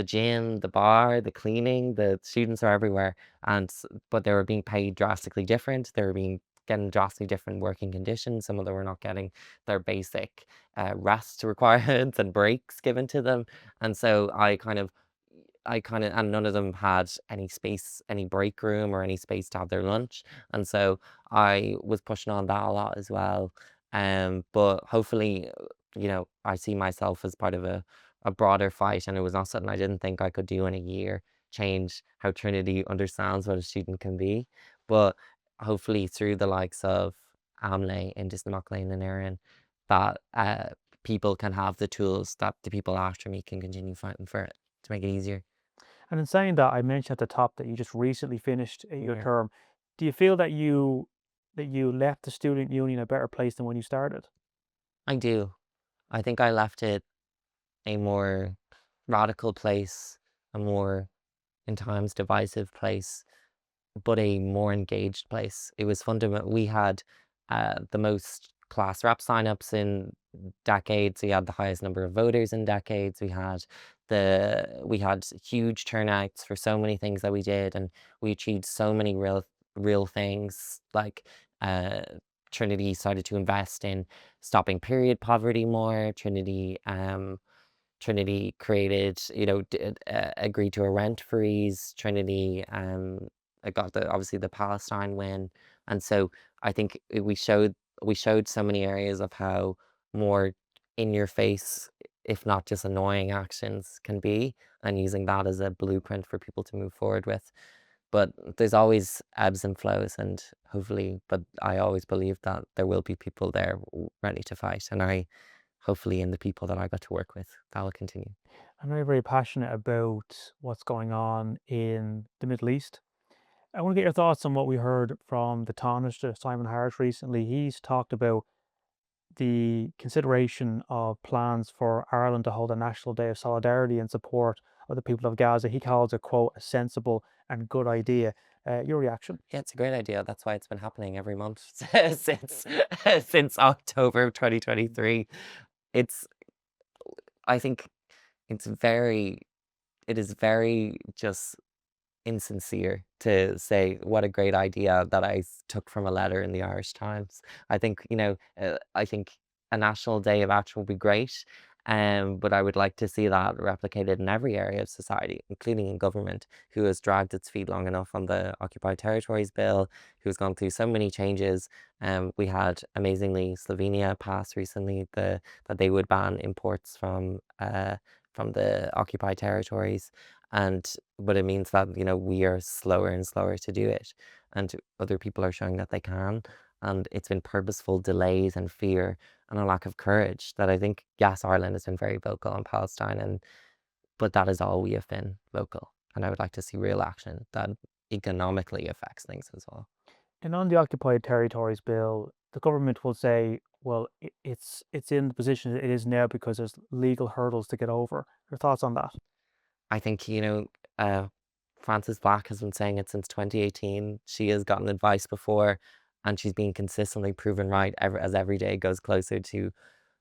Speaker 1: gym, the bar, the cleaning. The students are everywhere, and but they were being paid drastically different. They were being getting drastically different working conditions. Some of them were not getting their basic rest requirements and breaks given to them. And so and none of them had any space, any break room or any space to have their lunch. And so I was pushing on that a lot as well. But hopefully, I see myself as part of a broader fight, and it was not something I didn't think I could do in a year, change how Trinity understands what a student can be. But hopefully through the likes of Amley and Disney and Erin, that people can have the tools that the people after me can continue fighting for it to make it easier.
Speaker 2: And in saying that, I mentioned at the top that you just recently finished your
Speaker 1: Yeah,
Speaker 2: term. Do you feel that you left the student union a better place than when you started?
Speaker 1: I do. I think I left it a more radical place, a more, in times, divisive place, but a more engaged place. It was fundamental. We had the most class rep signups in decades. We had the highest number of voters in decades. We had huge turnouts for so many things that we did, and we achieved so many real things. Like uh, Trinity started to invest in stopping period poverty more. Trinity created, agreed to a rent freeze. Trinity got obviously the Palestine win, and so I think we showed so many areas of how more in your face, if not just annoying actions can be, and using that as a blueprint for people to move forward with. But there's always ebbs and flows, and hopefully, but I always believe that there will be people there ready to fight, and hopefully in the people that I got to work with, that will continue.
Speaker 2: I'm very, very passionate about what's going on in the Middle East. I want to get your thoughts on what we heard from the Tánaiste, Simon Hart, recently. He's talked about the consideration of plans for Ireland to hold a National Day of Solidarity in support of the people of Gaza. He calls it, quote, a sensible and good idea. Your reaction?
Speaker 1: Yeah, it's a great idea. That's why it's been happening every month since since October of 2023. It's I think it's very it is very just insincere to say what a great idea that took from a letter in the Irish Times. I think a national day of action would be great, but I would like to see that replicated in every area of society, including in government, who has dragged its feet long enough on the Occupied Territories Bill, who's gone through so many changes. We had amazingly Slovenia pass recently that they would ban imports from the occupied territories, and but it means that we are slower and slower to do it, and other people are showing that they can, and it's been purposeful delays and fear and a lack of courage that I think, yes, Ireland has been very vocal on Palestine, and but that is all we have been vocal, and I would like to see real action that economically affects things as well.
Speaker 2: And on the Occupied Territories Bill, the government will say, well, it's in the position it is now because there's legal hurdles to get over. Your thoughts on that?
Speaker 1: I think, Frances Black has been saying it since 2018. She has gotten advice before, and she's been consistently proven right as every day goes closer to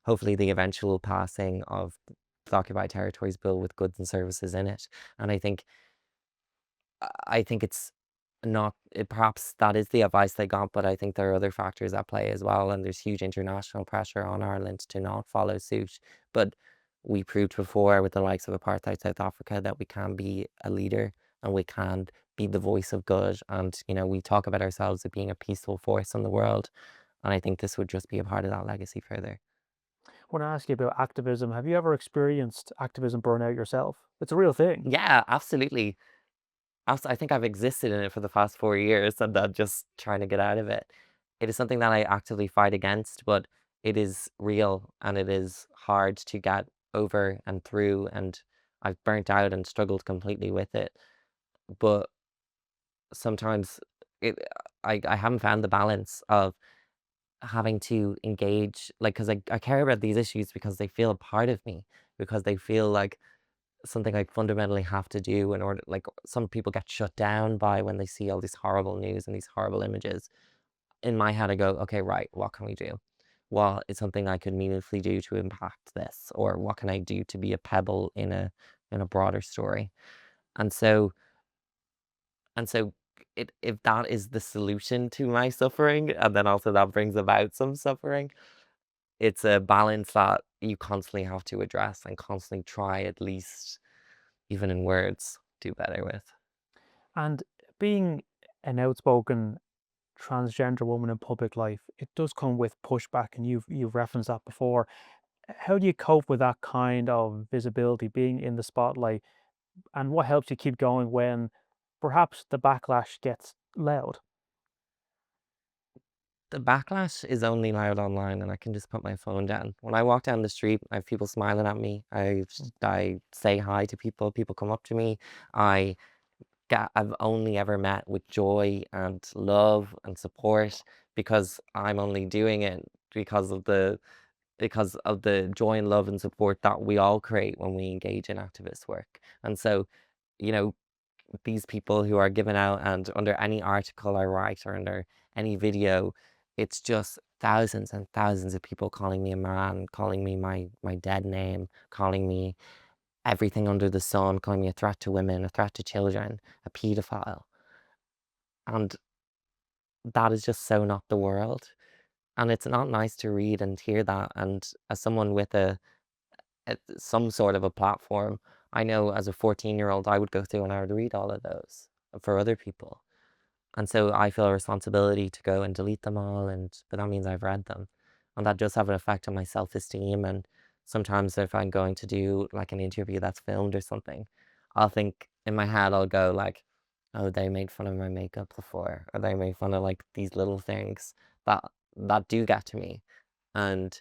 Speaker 1: hopefully the eventual passing of the Occupied Territories Bill with goods and services in it. And I think it's not perhaps that is the advice they got, but I think there are other factors at play as well, and there's huge international pressure on Ireland to not follow suit. But we proved before with the likes of apartheid South Africa that we can be a leader and we can be the voice of good. And we talk about ourselves as being a peaceful force in the world, and I think this would just be a part of that legacy further.
Speaker 2: I want to ask you about activism. Have you ever experienced activism burnout yourself? It's a real thing.
Speaker 1: Yeah, absolutely. I think I've existed in it for the past 4 years, and I'm just trying to get out of it. It is something that I actively fight against, but it is real, and it is hard to get over and through, and I've burnt out and struggled completely with it. But sometimes it I haven't found the balance of having to engage, like, 'cause I care about these issues because they feel a part of me, because they feel like something I fundamentally have to do in order, like, some people get shut down by when they see all this horrible news and these horrible images. In my head, I go, "Okay, right, what can we do? What is something I could meaningfully do to impact this? Or what can I do to be a pebble in a broader story?" And so if that is the solution to my suffering, and then also that brings about some suffering, it's a balance that you constantly have to address and constantly try, at least, even in words, do better with.
Speaker 2: And being an outspoken transgender woman in public life, it does come with pushback, and you've referenced that before. How do you cope with that kind of visibility, being in the spotlight, and what helps you keep going when perhaps the backlash gets loud?
Speaker 1: The backlash is only loud online, and I can just put my phone down. When I walk down the street, I have people smiling at me.
Speaker 2: Mm.
Speaker 1: I say hi to people. People come up to me. I I've only ever met with joy and love and support, because I'm only doing it because of the joy and love and support that we all create when we engage in activist work. And so, you know, these people who are given out, and under any article I write or under any video, it's just thousands and thousands of people calling me a man, calling me my dead name, calling me everything under the sun, calling me a threat to women, a threat to children, a pedophile. And that is just so not the world. And it's not nice to read and hear that. And as someone with some sort of a platform, I know as a 14-year-old, I would go through and I would read all of those for other people. And so I feel a responsibility to go and delete them all, but that means I've read them. And that does have an effect on my self-esteem. And sometimes if I'm going to do like an interview that's filmed or something, I'll think in my head, I'll go like, oh, they made fun of my makeup before, or they made fun of like these little things that do get to me. And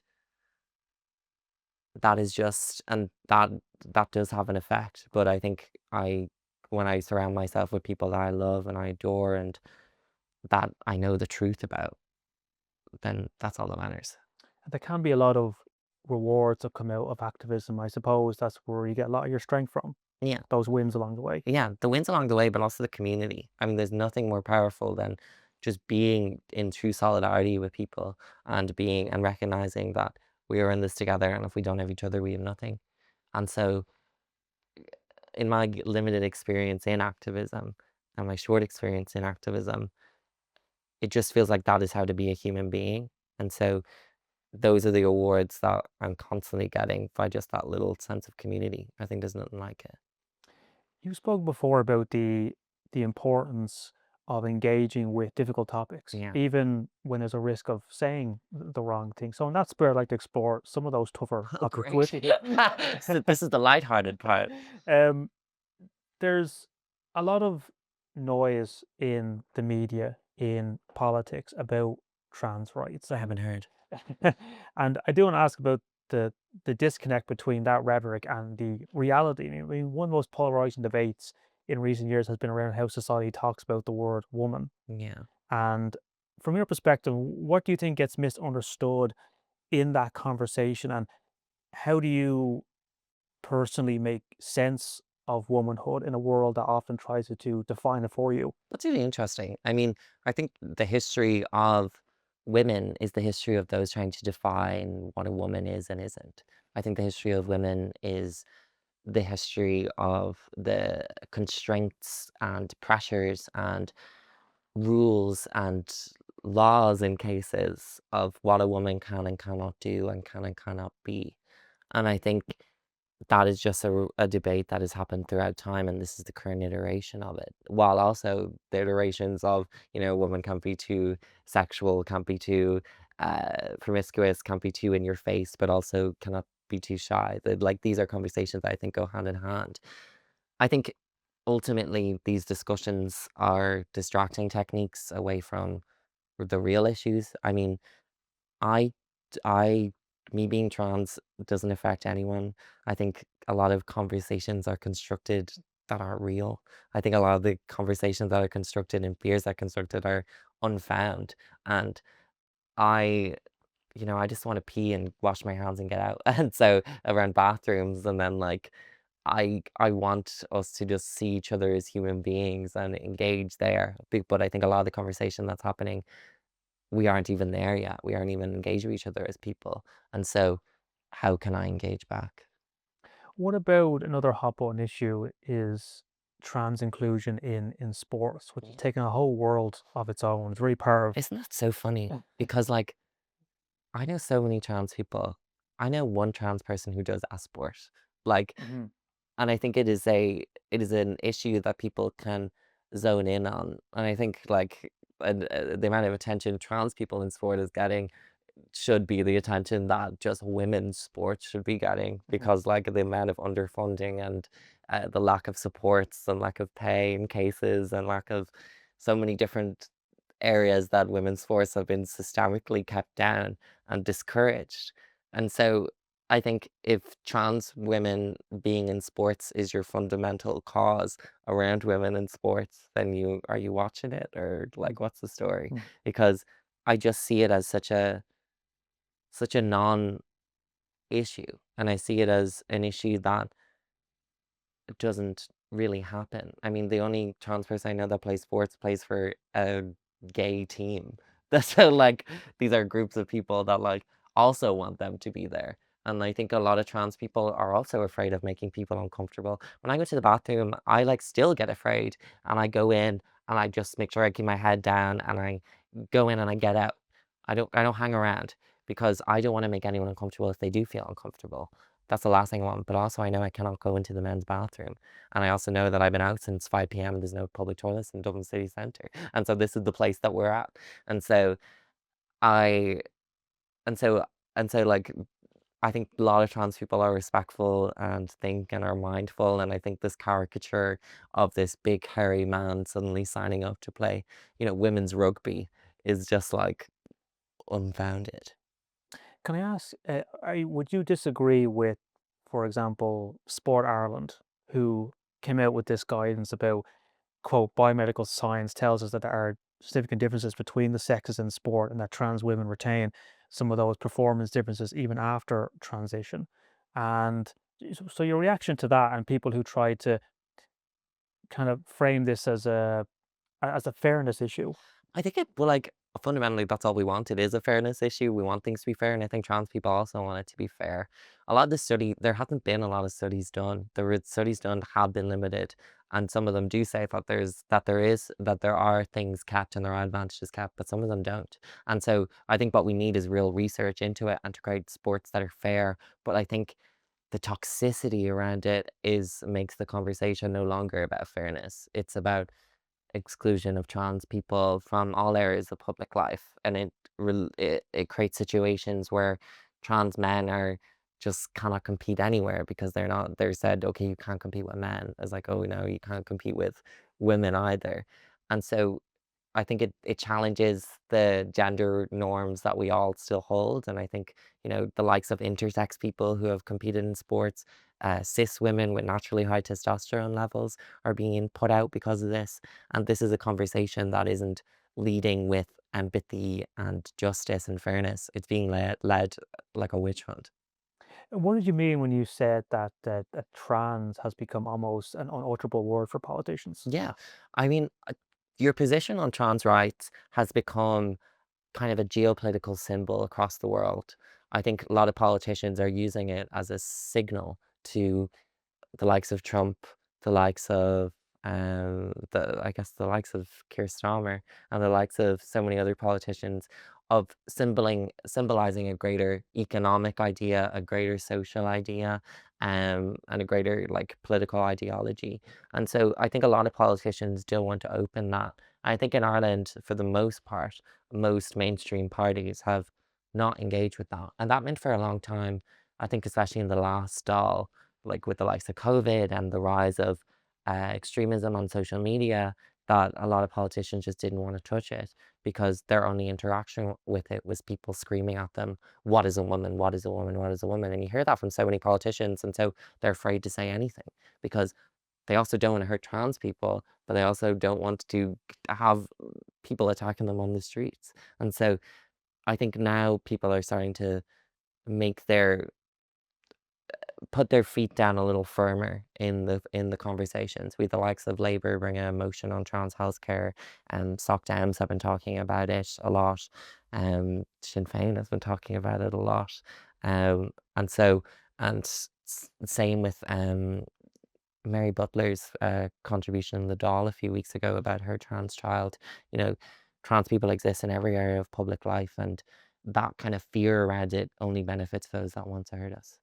Speaker 1: that is just, and that does have an effect. But I think when I surround myself with people that I love and I adore, and that I know the truth about, then that's all that matters.
Speaker 2: There can be a lot of rewards that come out of activism. I suppose that's where you get a lot of your strength from,
Speaker 1: Yeah.
Speaker 2: those wins along the way.
Speaker 1: Yeah, the wins along the way, but also the community. I mean, there's nothing more powerful than just being in true solidarity with people, and being and recognizing that we are in this together, and if we don't have each other, we have nothing. And so in my limited experience in activism and my short experience in activism, it just feels like that is how to be a human being. And so those are the awards that I'm constantly getting by just that little sense of community. I think there's nothing like it.
Speaker 2: You spoke before about the importance of engaging with difficult topics,
Speaker 1: Yeah.
Speaker 2: even when there's a risk of saying the wrong thing. So in that spirit, I'd like to explore some of those tougher
Speaker 1: Oh,
Speaker 2: topics
Speaker 1: great.
Speaker 2: with you.
Speaker 1: So this is the lighthearted part.
Speaker 2: um, there's a lot of noise in the media, in politics about trans rights,
Speaker 1: I haven't heard.
Speaker 2: and I do want to ask about the disconnect between that rhetoric and the reality. I mean, one of the most polarizing debates in recent years has been around how society talks about the word woman.
Speaker 1: Yeah.
Speaker 2: And from your perspective, what do you think gets misunderstood in that conversation, and how do you personally make sense of womanhood in a world that often tries to define it for you?
Speaker 1: That's really interesting. I mean, I think the history of women is the history of those trying to define what a woman is and isn't. I think the history of women is the history of the constraints and pressures and rules and laws in cases of what a woman can and cannot do and can and cannot be. And I think that is just a debate that has happened throughout time, and this is the current iteration of it. While also the iterations of, women can't be too sexual, can't be too promiscuous, can't be too in your face, but also cannot be too shy. Like, these are conversations that I think go hand in hand. I think ultimately these discussions are distracting techniques away from the real issues. I mean, I I me being trans doesn't affect anyone. I think a lot of conversations are constructed that aren't real. I think a lot of the conversations that are constructed and fears that are constructed are unfound. And I, I just want to pee and wash my hands and get out. And so around bathrooms, and then like I want us to just see each other as human beings and engage there. But I think a lot of the conversation that's happening, we aren't even there yet. We aren't even engaged with each other as people. And so how can I engage back?
Speaker 2: What about another hot button issue is trans inclusion in sports, which has
Speaker 1: Mm.
Speaker 2: taken a whole world of its own. It's really part of.
Speaker 1: Isn't that so funny? Because like I know so many trans people. I know one trans person who does a sport. Like,
Speaker 2: Mhm.
Speaker 1: and I think it is an issue that people can zone in on. And I think like the amount of attention trans people in sport is getting should be the attention that just women's sports should be getting,
Speaker 2: Mhm.
Speaker 1: because like the amount of underfunding and the lack of supports and lack of pay in cases and lack of so many different areas that women's sports have been systemically kept down and discouraged. And so I think if trans women being in sports is your fundamental cause around women in sports, then you are you watching it, or like what's the story?
Speaker 2: Mhm.
Speaker 1: Because I just see it as such a non-issue, and I see it as an issue that doesn't really happen. I mean, the only trans person I know that plays sports plays for a gay team. That's so like these are groups of people that like also want them to be there. And I think a lot of trans people are also afraid of making people uncomfortable. When I go to the bathroom, I like still get afraid, and I go in and I just make sure I keep my head down and I go in and I get out. I don't hang around because I don't want to make anyone uncomfortable if they do feel uncomfortable. That's the last thing I want, but also I know I cannot go into the men's bathroom. And I also know that I've been out since 5 p.m. and there's no public toilets in Dublin city centre. And so this is the place that we're at. And so I and so and so like I think a lot of trans people are respectful and think and are mindful. And I think this caricature of this big hairy man suddenly signing up to play, women's rugby is just like unfounded.
Speaker 2: Can I ask, would you disagree with, for example, Sport Ireland, who came out with this guidance about, quote, biomedical science tells us that there are significant differences between the sexes in sport and that trans women retain some of those performance differences even after transition. And so your reaction to that and people who try to kind of frame this as a fairness issue.
Speaker 1: I think like fundamentally that's all we want. It is a fairness issue. We want things to be fair, and I think trans people also want it to be fair. A lot of the study, there hasn't been a lot of studies done. Studies done have been limited, and some of them do say that there are things kept and there are advantages kept, but some of them don't. And so I think what we need is real research into it and to create sports that are fair. But I think the toxicity around it is makes the conversation no longer about fairness. It's about exclusion of trans people from all areas of public life, and it creates situations where trans men are just cannot compete anywhere because they're said, okay, you can't compete with men. It's like, oh no, you can't compete with women either. And so I think it challenges the gender norms that we all still hold. And I think, the likes of intersex people who have competed in sports, cis women with naturally high testosterone levels are being put out because of this. And this is a conversation that isn't leading with empathy and justice and fairness. It's being led like a witch hunt.
Speaker 2: And what did you mean when you said that trans has become almost an unutterable word for politicians?
Speaker 1: Yeah. I mean, your position on trans rights has become kind of a geopolitical symbol across the world. I think a lot of politicians are using it as a signal to the likes of Trump, the likes of I guess the likes of Keir Starmer and the likes of so many other politicians of symbolizing a greater economic idea, a greater social idea, and a greater like political ideology. And so I think a lot of politicians don't want to open that. I think in Ireland, for the most part, most mainstream parties have not engaged with that. And that meant for a long time, I think especially in the last stall, like with the likes of COVID and the rise of extremism on social media that a lot of politicians just didn't want to touch it because their only interaction with it was people screaming at them, "What is a woman? What is a woman? What is a woman?" And you hear that from so many politicians, and so they're afraid to say anything because they also don't want to hurt trans people, but they also don't want to have people attacking them on the streets. And so I think now people are starting to make their put their feet down a little firmer in the conversations. With the likes of Labour bringing a motion on trans healthcare, and Soc Dems have been talking about it a lot. Sinn Féin has been talking about it a lot. And so, and same with Mary Butler's contribution in the Dáil a few weeks ago about her trans child. You know, trans people exist in every area of public life, and that kind of fear around it only benefits those that want to hurt us.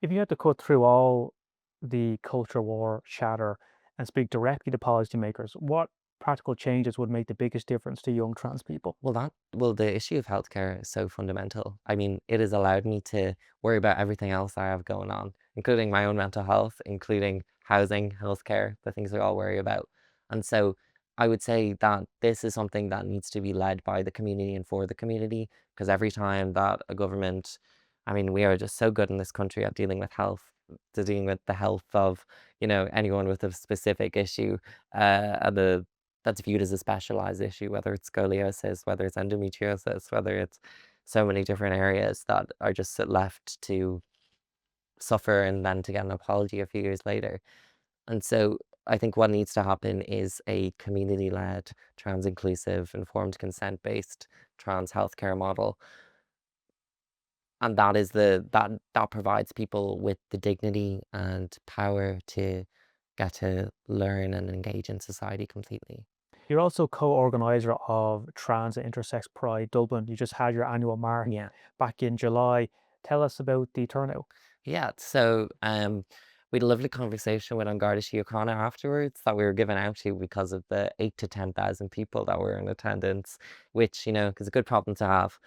Speaker 2: If you had to cut through all the culture war chatter and speak directly to policymakers, what practical changes would make the biggest difference to young trans people?
Speaker 1: Well, the issue of healthcare is so fundamental. I mean, it has allowed me to worry about everything else I have going on, including my own mental health, including housing, healthcare, the things we all worry about. And so I would say that this is something that needs to be led by the community and for the community, because every time that a government, I mean, we are just so good in this country at dealing with health, to dealing with the health of, anyone with a specific issue, and that's viewed as a specialized issue, whether it's scoliosis, whether it's endometriosis, whether it's so many different areas that are just left to suffer and then to get an apology a few years later. And so I think what needs to happen is a community-led, trans-inclusive, informed consent-based trans healthcare model. And that provides people with the dignity and power to get to learn and engage in society completely.
Speaker 2: You're also co-organiser of Trans and Intersex Pride Dublin. You just had your annual march
Speaker 1: Yeah.
Speaker 2: back in July. Tell us about the turnout.
Speaker 1: Yeah, so we had a lovely conversation with An Garda Síochána afterwards that we were given out to because of the 8 to 10,000 people that were in attendance, which, is a good problem to have.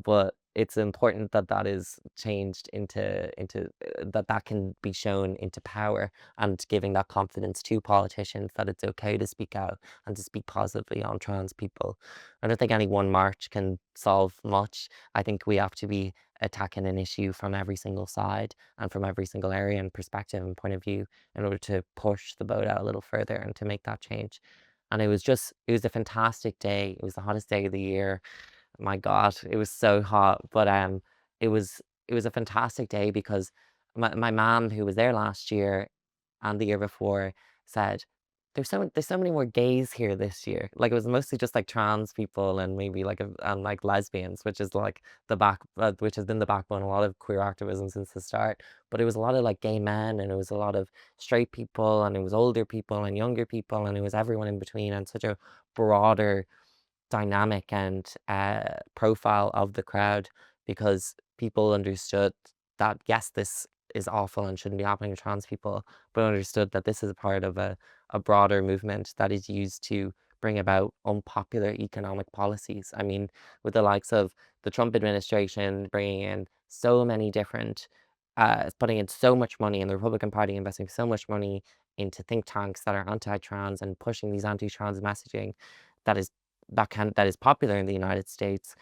Speaker 1: But it's important that that is changed into that can be shown into power, and giving that confidence to politicians that it's okay to speak out and to speak positively on trans people. I don't think any one march can solve much. I think we have to be attacking an issue from every single side and from every single area and perspective and point of view in order to push the boat out a little further and to make that change. And it was a fantastic day. It was the hottest day of the year. My God, it was so hot. But it was a fantastic day because my mom, who was there last year and the year before, said, there's so many more gays here this year. Like, it was mostly just like trans people and maybe like and like lesbians, which is like which has been the backbone of a lot of queer activism since the start. But it was a lot of like gay men, and it was a lot of straight people, and it was older people and younger people, and it was everyone in between, and such a broader dynamic and profile of the crowd, because people understood that, yes, this is awful and shouldn't be happening to trans people, but understood that this is a part of a broader movement that is used to bring about unpopular economic policies. I mean, with the likes of the Trump administration bringing in so many different, putting in so much money, and the Republican Party investing so much money into think tanks that are anti-trans and pushing these anti-trans messaging that is that is popular in the United States,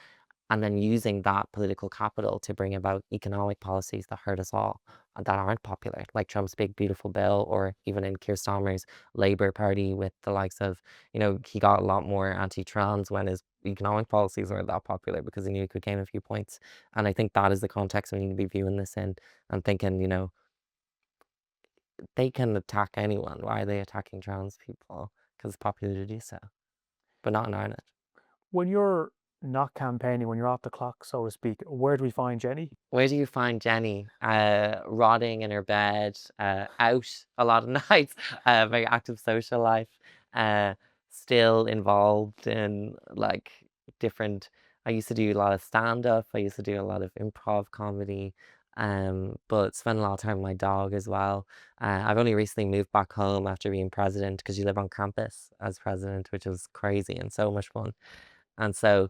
Speaker 1: and then using that political capital to bring about economic policies that hurt us all and that aren't popular, like Trump's big beautiful bill, or even in Keir Starmer's Labour Party with the likes of, he got a lot more anti-trans when his economic policies weren't that popular because he knew he could gain a few points. And I think that is the context we need to be viewing this in, and thinking, they can attack anyone. Why are they attacking trans people? Because it's popular to do so, but not in Ireland.
Speaker 2: When you're not campaigning, when you're off the clock, so to speak, where do we find Jenny?
Speaker 1: Where do you find Jenny? Rotting in her bed, out a lot of nights, very active social life, uh, still involved in like different. I used to do a lot of stand-up. I used to do a lot of improv comedy, but spend a lot of time with my dog as well. I've only recently moved back home after being president, because you live on campus as president, which is crazy and so much fun. And so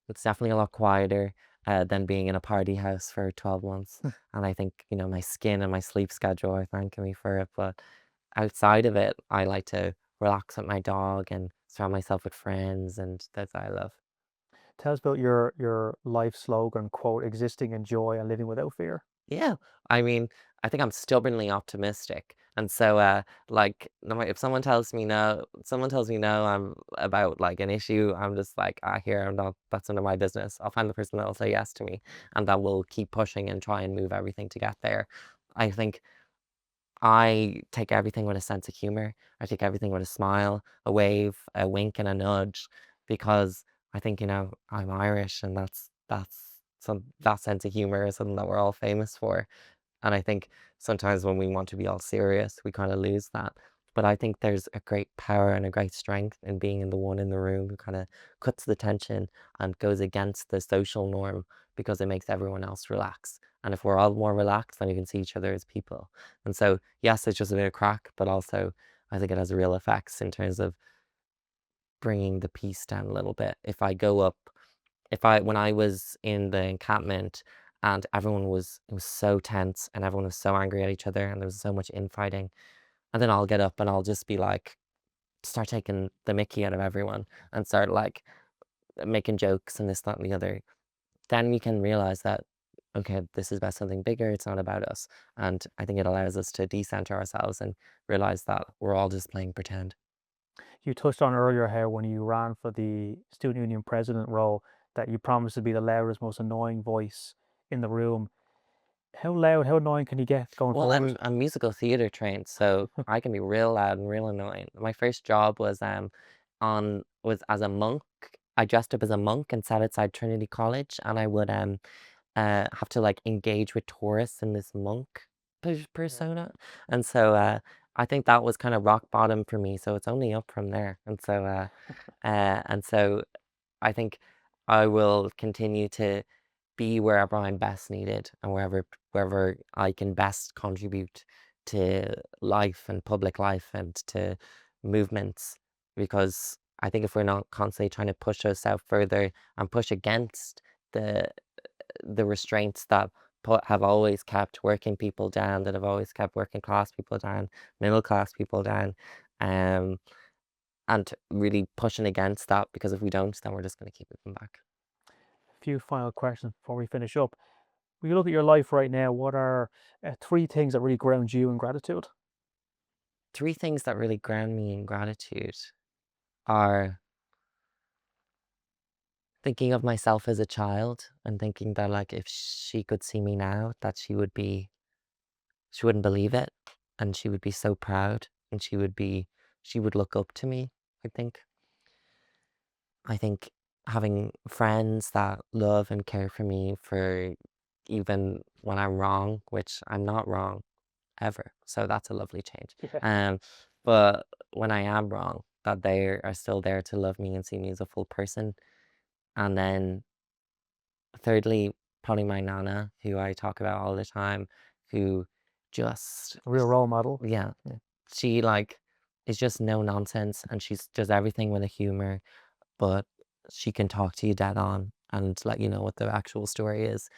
Speaker 1: it's definitely a lot quieter than being in a party house for 12 months. And I think, my skin and my sleep schedule are thanking me for it. But outside of it, I like to relax with my dog and surround myself with friends, and that's what I love.
Speaker 2: Tell us about your life slogan, quote, "Existing in joy and living without fear."
Speaker 1: Yeah, I mean, I think I'm stubbornly optimistic, and so, like, no matter if someone tells me no, I'm about, like, an issue, I'm just like, "Ah, here, I'm not that's none of my business." I'll find the person that will say yes to me, and that will keep pushing and try and move everything to get there. I think I take everything with a sense of humor. I take everything with a smile, a wave, a wink, and a nudge, because I think, I'm Irish, and that sense of humor is something that we're all famous for. And I think sometimes when we want to be all serious, we kind of lose that. But I think there's a great power and a great strength in being in the one in the room who kind of cuts the tension and goes against the social norm, because it makes everyone else relax. And if we're all more relaxed, then we can see each other as people. And so, yes, it's just a bit of crack, but also I think it has real effects in terms of bringing the peace down a little bit. When I was in the encampment and it was so tense and everyone was so angry at each other and there was so much infighting, and then I'll get up and I'll just be like, start taking the mickey out of everyone and start like making jokes and this, that, and the other. Then we can realize that, okay, this is about something bigger. It's not about us. And I think it allows us to decenter ourselves and realize that we're all just playing pretend.
Speaker 2: You touched on earlier how when you ran for the student union president role, that you promised to be the loudest, most annoying voice in the room. How loud, how annoying can you get going
Speaker 1: Well,
Speaker 2: forward?
Speaker 1: I'm musical theater trained, so I can be real loud and real annoying. My first job was as a monk. I dressed up as a monk and sat outside Trinity College, and I would have to like engage with tourists in this monk
Speaker 2: Yeah.
Speaker 1: persona. And so I think that was kind of rock bottom for me. So it's only up from there. And so I think I will continue to be wherever I'm best needed and wherever I can best contribute to life and public life and to movements. Because I think if we're not constantly trying to push ourselves further and push against the the restraints that have always kept working people down, that have always kept working class people down, middle class people down, um, and really pushing against that, because if we don't, then we're just going to keep moving back.
Speaker 2: A few final questions before we finish up. When you look at your life right now, what are three things that really ground you in gratitude?
Speaker 1: Three things that really ground me in gratitude are thinking of myself as a child and thinking that, like, if she could see me now, that she wouldn't believe it, and she would be so proud, and she would look up to me, I think. I think having friends that love and care for me for even when I'm wrong, which I'm not wrong ever. So that's a lovely change.
Speaker 2: Yeah.
Speaker 1: Um, but when I am wrong, that they are still there to love me and see me as a full person. And then thirdly, probably my nana, who I talk about all the time, who just,
Speaker 2: A real role model.
Speaker 1: yeah,
Speaker 2: Yeah.
Speaker 1: she like is just no nonsense, and she's does everything with a humor, but she can talk to you dead on and let you know what the actual story is,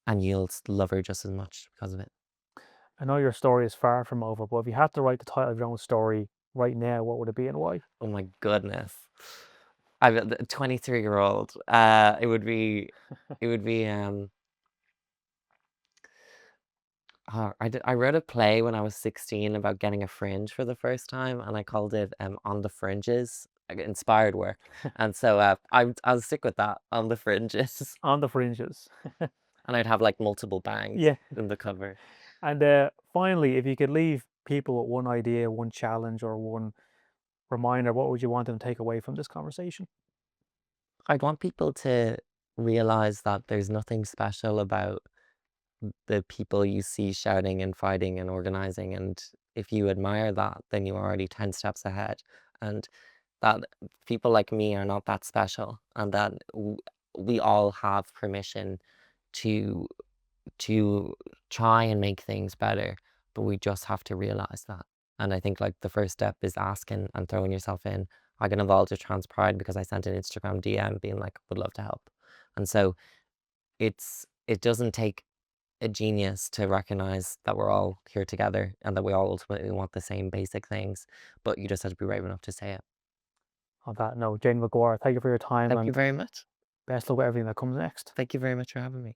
Speaker 1: and you'll love her just as much because of it.
Speaker 2: I know your story is far from over, but if you had to write the title of your own story right now, what would it be and why?
Speaker 1: Oh my goodness. I'm a 23-year-old. It would be I wrote a play when I was 16 about getting a fringe for the first time, and I called it On the Fringes, like inspired work. And so I'll stick with that, On the Fringes.
Speaker 2: On the fringes.
Speaker 1: And I'd have like multiple bangs
Speaker 2: Yeah.
Speaker 1: in the cover.
Speaker 2: And finally, if you could leave people with one idea, one challenge, or one reminder, what would you want them to take away from this conversation?
Speaker 1: I'd want people to realize that there's nothing special about the people you see shouting and fighting and organizing, and if you admire that, then you're already 10 steps ahead, and that people like me are not that special, and that we all have permission to to try and make things better, but we just have to realize that. And I think like the first step is asking and throwing yourself in. I got involved with Trans Pride because I sent an Instagram DM being like, would love to help. And so it doesn't take a genius to recognize that we're all here together and that we all ultimately want the same basic things, but you just have to be brave enough to say it.
Speaker 2: On that note, Jenny Maguire, thank you for your time
Speaker 1: Thank you
Speaker 2: and
Speaker 1: very much.
Speaker 2: best luck with everything that comes next.
Speaker 1: Thank you very much for having me.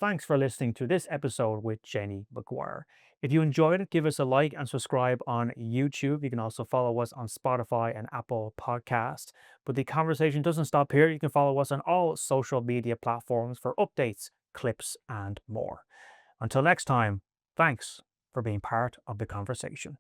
Speaker 2: Thanks for listening to this episode with Jenny Maguire. If you enjoyed it, give us a like and subscribe on YouTube. You can also follow us on Spotify and Apple Podcasts. But the conversation doesn't stop here. You can follow us on all social media platforms for updates, clips, and more. Until next time, thanks for being part of the conversation.